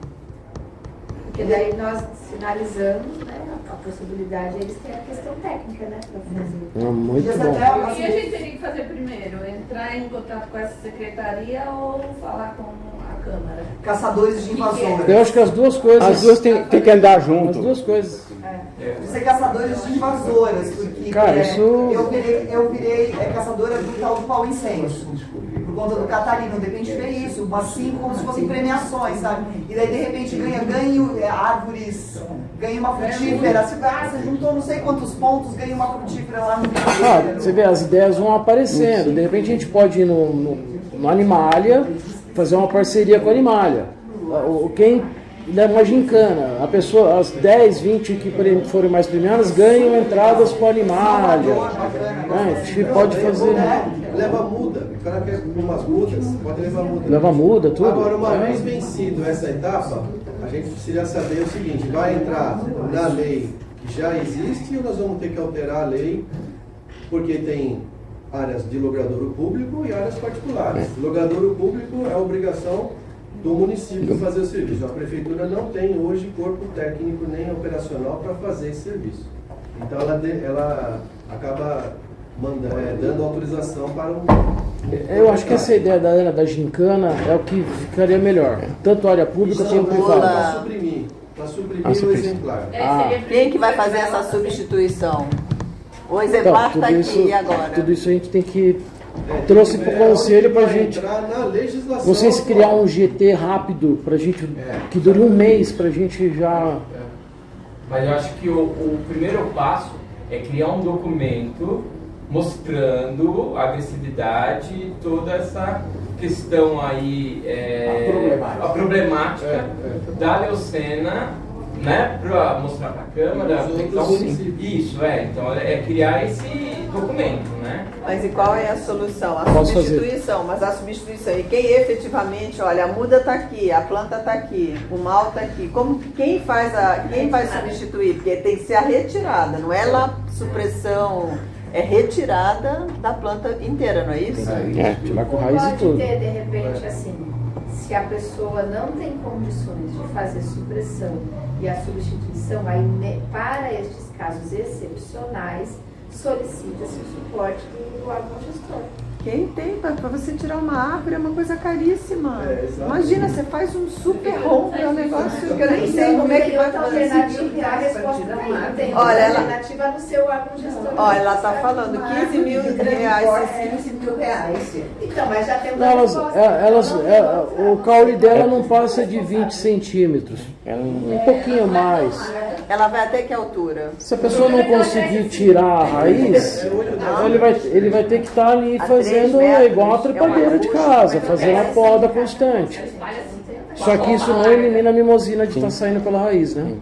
Porque daí nós sinalizamos, né, a possibilidade, eles têm a questão técnica, né, para fazer. Muito bom. O que a gente teria que fazer primeiro? Entrar em contato com essa secretaria ou falar com a Câmara? Caçadores de invasores. Eu acho que as duas coisas... As duas tem que andar junto. As duas coisas. Você é caçadores de invasoras, porque cara, isso... eu virei caçadora do tal do pau incenso. Por conta do Catarina, de repente veio isso, assim como se fossem premiações, sabe? E daí de repente ganho árvores, ganha uma frutífera, você juntou não sei quantos pontos, ganha uma frutífera lá no você vê, as ideias vão aparecendo, de repente a gente pode ir no Animalia, fazer uma parceria com a Animalia. Quem der uma gincana, a pessoa, as 10, 20 que forem mais premiadas ganham entradas para o Animalia. A gente pode fazer... Leva muda, o cara quer umas mudas, pode levar muda. Leva muda, tudo. Agora, uma vez vencido essa etapa, a gente precisa saber o seguinte, vai entrar na lei que já existe ou nós vamos ter que alterar a lei, porque tem áreas de logradouro público e áreas particulares. Logradouro público é a obrigação do município fazer o serviço. A prefeitura não tem hoje corpo técnico nem operacional para fazer esse serviço. Então ela acaba dando autorização para Eu acho que essa ideia da gincana é o que ficaria melhor. Tanto a área pública quanto privada. Para suprimir o exemplar. Quem que vai fazer essa substituição? O exemplar está aqui agora. Tudo isso a gente tem que... Trouxe para o conselho para a gente... Vocês criar um GT rápido para a gente, que dure um mês para a gente já... Mas eu acho que o primeiro passo é criar um documento mostrando a agressividade e toda essa questão aí, a problemática da leucena, né, para mostrar para a Câmara. Isso, então é criar esse documento, né? Mas e qual é a solução? A substituição, mas a substituição, e quem efetivamente, olha, a muda está aqui, a planta está aqui, o mal está aqui, quem vai substituir? Porque tem que ser a retirada, não é lá supressão, é retirada da planta inteira, não é isso? Tirar com raiz e tudo. Pode ter, de repente, assim, se a pessoa não tem condições de fazer supressão e a substituição, aí para estes casos excepcionais, solicita-se o suporte do agrogestor. Quem tem para você tirar uma árvore é uma coisa caríssima. Imagina, você faz um super rompo, é um negócio que eu nem sei como é que vai fazer. Olha, ela alternativa no seu agrogestor. Olha, ela está falando 15 mil reais. 15 mil reais. Então, mas já tem O caule dela não passa de 20 centímetros. Um pouquinho mais. Ela vai até que altura? Se a pessoa não conseguir tirar a raiz, ele vai ter que estar ali fazendo igual uma trepadeira de casa, fazendo a poda constante. Só que isso não elimina a mimosina de estar saindo pela raiz, né?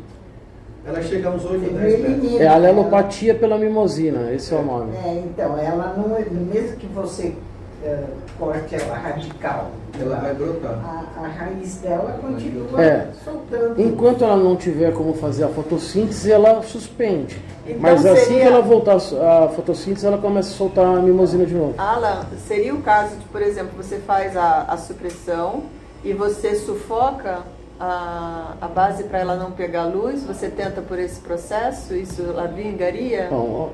Ela chega a uns 8, 10 metros. É a alelopatia pela mimosina, esse é o nome. Então, ela não é, mesmo que você corte ela radical, ela vai brotar. A raiz dela continua soltando. Enquanto ela não tiver como fazer a fotossíntese, ela suspende. Então, mas assim que ela voltar a fotossíntese, ela começa a soltar a mimosina de novo. Alan, seria o caso de, por exemplo, você faz a supressão e você sufoca a base para ela não pegar luz, você tenta por esse processo, isso ela vingaria? Bom,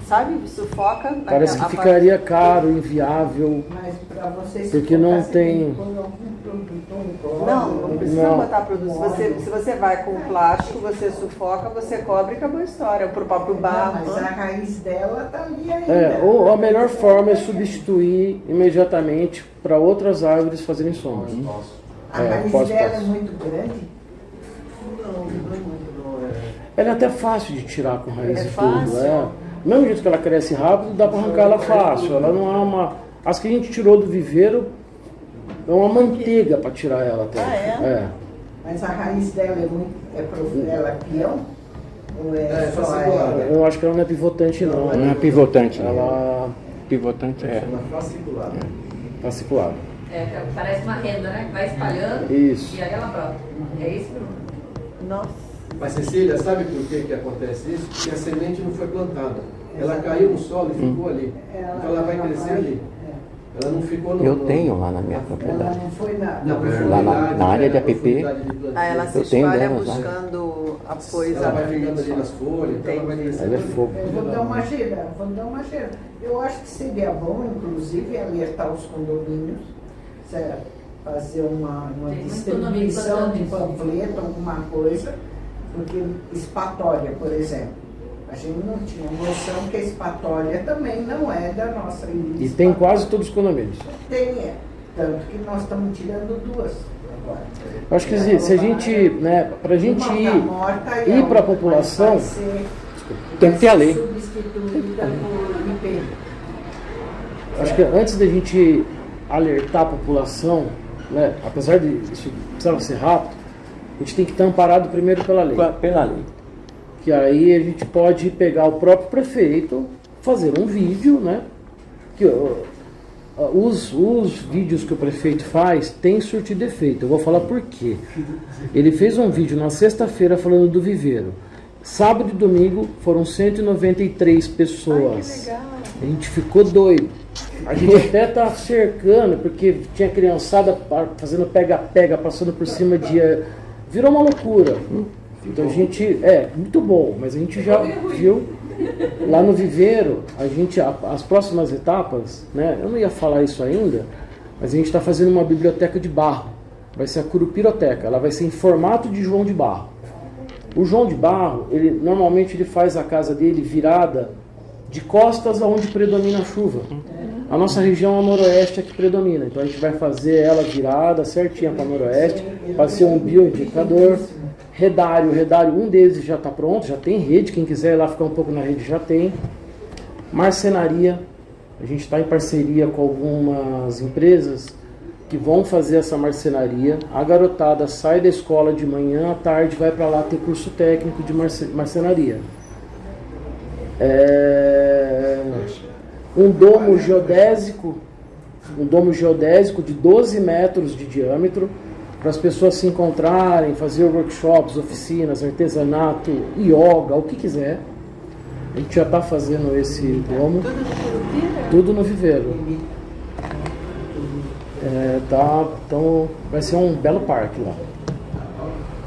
sabe, sufoca. Parece que ficaria caro, inviável. Mas para você porque não tem. Não precisa botar produto. Se você vai com plástico, você sufoca, você cobre e acabou a história. Pro próprio barro. Mas a raiz dela está ali ainda. Ou a melhor forma é substituir imediatamente para outras árvores fazerem sombra. A raiz dela é muito grande? Não é muito. Ela é até fácil de tirar com raiz e tudo. Do mesmo jeito que ela cresce rápido, dá para arrancar ela fácil. Ela não é uma. As que a gente tirou do viveiro é uma manteiga para tirar ela até. Mas a raiz dela é muito. Ela é peão? Ou Eu acho que ela não é pivotante, não. Não é pivotante. Ela. Pivotante é. Fasciculada. Fasciculada. Parece uma renda, né? Vai espalhando. Isso. E aí ela brota. É isso? Nossa. Mas Cecília, sabe por que acontece isso? Porque a semente não foi plantada. Ela caiu no solo e ficou ali. Então ela vai crescer ali. Ela não ficou no... Eu tenho lá na minha propriedade. Ela não foi na área de APP. Ela se espalha buscando apoio. Ela vai ficando ali nas folhas, então ela vai crescer. Ela é fogo. Eu vou dar uma cheira. Eu acho que seria bom, inclusive, alertar os condomínios, fazer uma distribuição de panfleto, alguma coisa, porque espatória, por exemplo. A gente não tinha noção que a espatória também não é da nossa ilha. E tem quase todos os condomínios. Tem, tanto que nós estamos tirando 2 agora. Eu acho que se a gente, para a gente ir para a população, tem que ter a lei. Substituída por IP. Acho que antes da gente alertar a população, apesar de isso precisava ser rápido, a gente tem que estar amparado primeiro pela lei. Pela lei. Que aí a gente pode pegar o próprio prefeito, fazer um vídeo, que os vídeos que o prefeito faz têm surtido efeito. Eu vou falar por quê. Ele fez um vídeo na sexta-feira falando do viveiro. Sábado e domingo foram 193 pessoas. A gente ficou doido. A gente até está cercando, porque tinha criançada fazendo pega-pega, passando por cima de... Virou uma loucura. Então a gente... muito bom, mas a gente já viu lá no viveiro, as próximas etapas, eu não ia falar isso ainda, mas a gente está fazendo uma biblioteca de barro. Vai ser a Curupiroteca, ela vai ser em formato de João de Barro. O João de Barro, normalmente ele faz a casa dele virada de costas aonde predomina a chuva. A nossa região é o noroeste que predomina, então a gente vai fazer ela virada certinha para o noroeste, vai ser um bioindicador. Redário, um deles já está pronto, já tem rede, quem quiser ir lá ficar um pouco na rede já tem. Marcenaria, a gente está em parceria com algumas empresas que vão fazer essa marcenaria. A garotada sai da escola de manhã, à tarde vai para lá ter curso técnico de marcenaria. Um domo geodésico de 12 metros de diâmetro, para as pessoas se encontrarem, fazer workshops, oficinas, artesanato, yoga, o que quiser. A gente já está fazendo esse domo. Tudo no viveiro. Então vai ser um belo parque lá.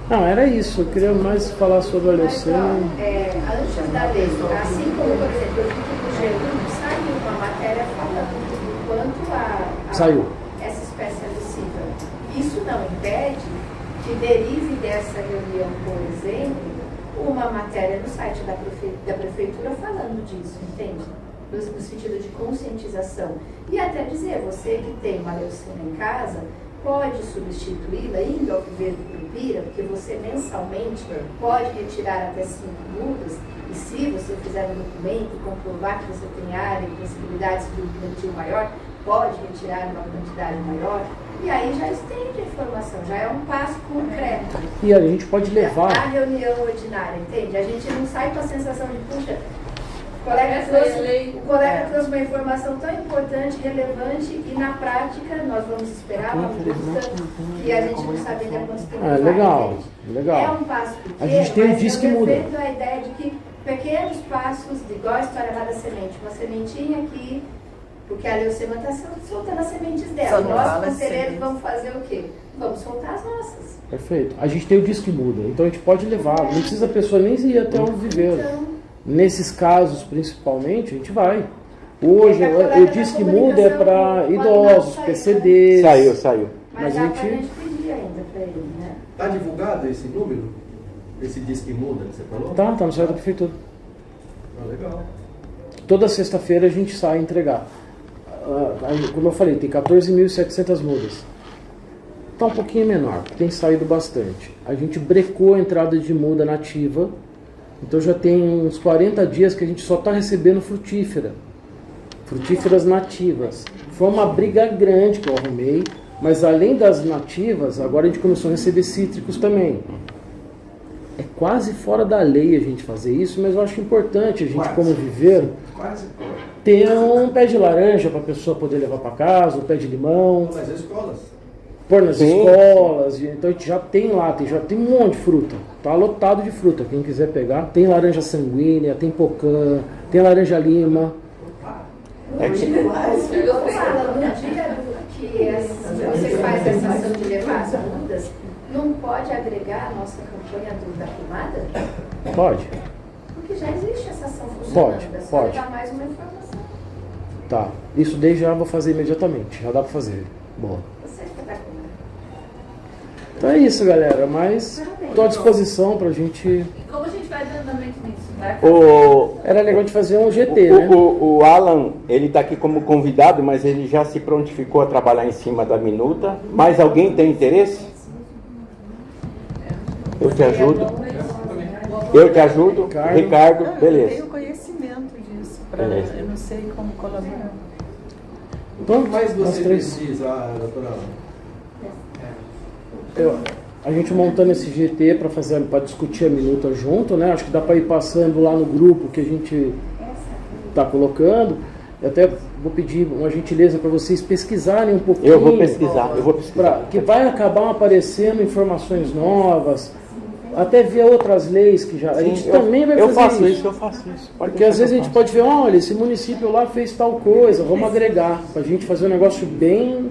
Não, era isso. Eu queria mais falar sobre a leucemia. Antes da lei, assim como, por exemplo, Saiu. essa espécie adoecível. Isso não impede que derive dessa reunião, por exemplo, uma matéria no site da prefeitura falando disso, entende? No sentido de conscientização. E até dizer, você que tem uma leucemia em casa, pode substituí-la indo ao Viveiro do Curupira, porque você mensalmente pode retirar até 5 mudas, e se você fizer um documento e comprovar que você tem área e possibilidades de um plantio maior, pode retirar uma quantidade maior, e aí já estende a informação, já é um passo concreto. E a gente pode levar... Na reunião ordinária, entende? A gente não sai com a sensação de, puxa, o colega trouxe uma informação tão importante, relevante, e na prática nós vamos esperar uma mudança que a gente não sabe ainda quanto tempo vai. Legal, legal. É um passo pequeno, a gente tem o mas Disque eu Muda. defendo a ideia de que pequenos passos, igual a história lá da semente, uma sementinha aqui, porque a leucemia está soltando as sementes dela. Nós, conselheiros, vamos fazer o quê? Vamos soltar as nossas. Perfeito. A gente tem o Disque Muda, então a gente pode levar. Não precisa a pessoa nem ir até o viveiro. Nesses casos, principalmente, a gente vai. Hoje, o Disque Muda é para idosos, PCDs. Saiu. Mas a gente pedir ainda para ele, né? Está divulgado esse número? Esse Disque Muda que você falou? Tá no site da prefeitura. Legal. Toda sexta-feira a gente sai entregar. Como eu falei, tem 14.700 mudas. Está um pouquinho menor, tem saído bastante. A gente brecou a entrada de muda nativa, então já tem uns 40 dias que a gente só está recebendo frutíferas nativas. Foi uma briga grande que eu arrumei, mas além das nativas, agora a gente começou a receber cítricos também. É quase fora da lei a gente fazer isso, mas eu acho importante a gente, como viveiro, ter um pé de laranja para a pessoa poder levar para casa, um pé de limão. Nas escolas. Pôr nas escolas. Então a gente já tem lá, já tem um monte de fruta. Tá lotado de fruta. Quem quiser pegar, tem laranja sanguínea, tem pocã, tem laranja lima. No dia que você faz essa ação de levar as mudas, não pode agregar a nossa campanha da queimada? Pode. Porque já existe essa ação funcionando. É só Pode. dar mais uma informação. Tá. Isso daí já vou fazer imediatamente. Já dá pra fazer. Boa. Você é espetacular. Então é isso, galera. Mas estou à disposição pra gente... E como a gente vai dando andamento nisso? Era legal de fazer um GT, né? O Alan, ele está aqui como convidado, mas ele já se prontificou a trabalhar em cima da minuta. Mais alguém tem interesse? Eu te ajudo. Ricardo, beleza. Eu tenho conhecimento disso, eu não sei como colaborar. Então, mais você diz, doutora? A gente montando esse GT para discutir a minuta junto, né? Acho que dá para ir passando lá no grupo que a gente está colocando. Eu até vou pedir uma gentileza para vocês pesquisarem um pouquinho. Eu vou pesquisar. Que vai acabar aparecendo informações novas. Até ver outras leis que já... Sim, a gente também vai fazer isso. Eu faço isso. Porque às vezes a gente pode ver, olha, esse município lá fez tal coisa, vamos agregar. Para a gente fazer um negócio bem...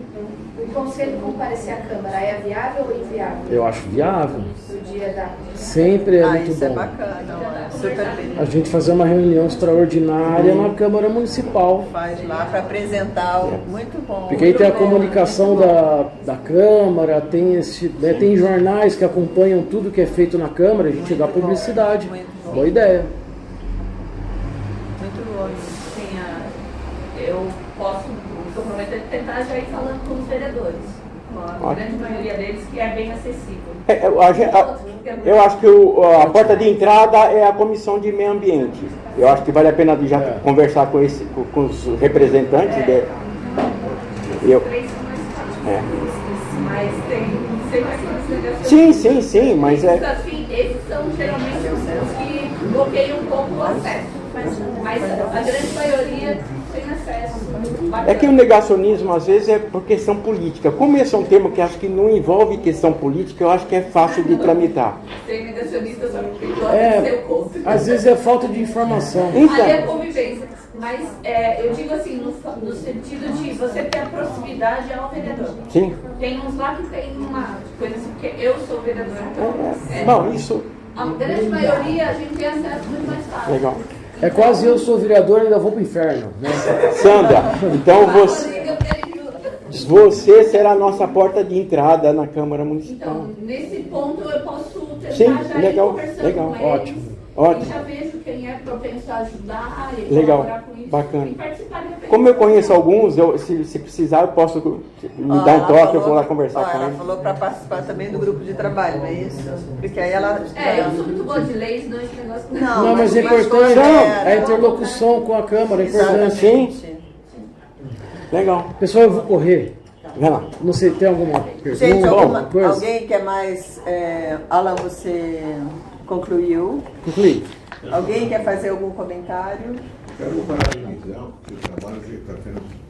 O conselho comparecer à Câmara é viável ou inviável? Eu acho viável. No dia da... Sempre é muito isso bom. É bacana, super bem. A gente fazer uma reunião extraordinária na Câmara Municipal. Faz lá para apresentar muito bom. Porque aí tem a comunicação da Câmara, tem jornais que acompanham tudo que é feito na Câmara, a gente dá publicidade. Boa ideia. Muito bom. Eu posso comprometer de tentar já ir falando com os vereadores. A grande maioria deles que é bem acessível. Eu acho que a porta de entrada é a Comissão de Meio Ambiente. Eu acho que vale a pena já conversar com os representantes. Mas tem mais Sim, mas é... Esses são geralmente os que bloqueiam um pouco o acesso. Mas a grande maioria tem acesso. É que o negacionismo, às vezes, é por questão política. Como esse é um termo que acho que não envolve questão política, eu acho que é fácil de tramitar. Tem negacionistas só porque gosta de ser o contra. Às vezes é falta de informação. Ali é convivência. Mas eu digo assim, no sentido de você ter a proximidade ao vereador. Sim. Tem uns lá que tem uma coisa assim, porque eu sou vereador. Não, isso... A grande maioria a gente tem acesso muito mais fácil. Legal. É quase eu sou vereador e ainda vou pro inferno, né? Sandra, então Você será a nossa porta de entrada na Câmara Municipal. Então, nesse ponto eu posso tentar Sim, já legal, ir conversando legal, com eles. ótimo, ótimo. E já vejo quem é propenso a ajudar e Legal, colaborar com isso. bacana. E participar da Como eu conheço alguns, se precisar, eu posso me dar um toque, eu vou lá conversar com ela eles. falou para participar também do grupo de trabalho, não é isso? Porque aí ela... eu sou muito boa de leis, não esse negócio Não, mas é importante a interlocução com a Câmara, é importante. Sim. Legal. Pessoal, eu vou correr. Vai lá. Não sei, tem alguma pergunta? Gente, alguma coisa? alguém quer mais... Alan, você concluiu? Concluí. Alguém quer fazer algum comentário? Quero parabenizar o trabalho que ele está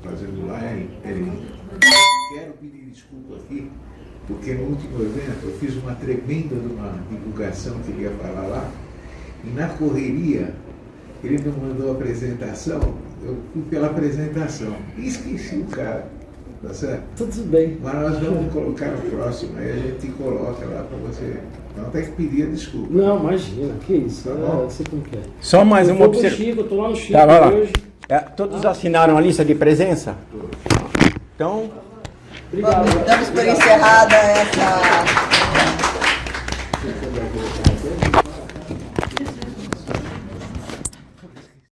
fazendo lá é lindo. Quero pedir desculpa aqui, porque no último evento eu fiz uma tremenda de uma divulgação que ele ia falar lá, e na correria ele me mandou a apresentação, eu fui pela apresentação e esqueci o cara, tá certo? Tudo bem. Mas nós vamos colocar no próximo, aí a gente coloca lá para você. Não tem que pedir desculpa. Não, imagina, que isso, Tá bom? você como quer. Só mais Eu uma vou pro observação. Chico, eu tô lá no Chico Tá, vai lá. hoje. Todos assinaram a lista de presença? Então, Obrigado. Damos por encerrada essa...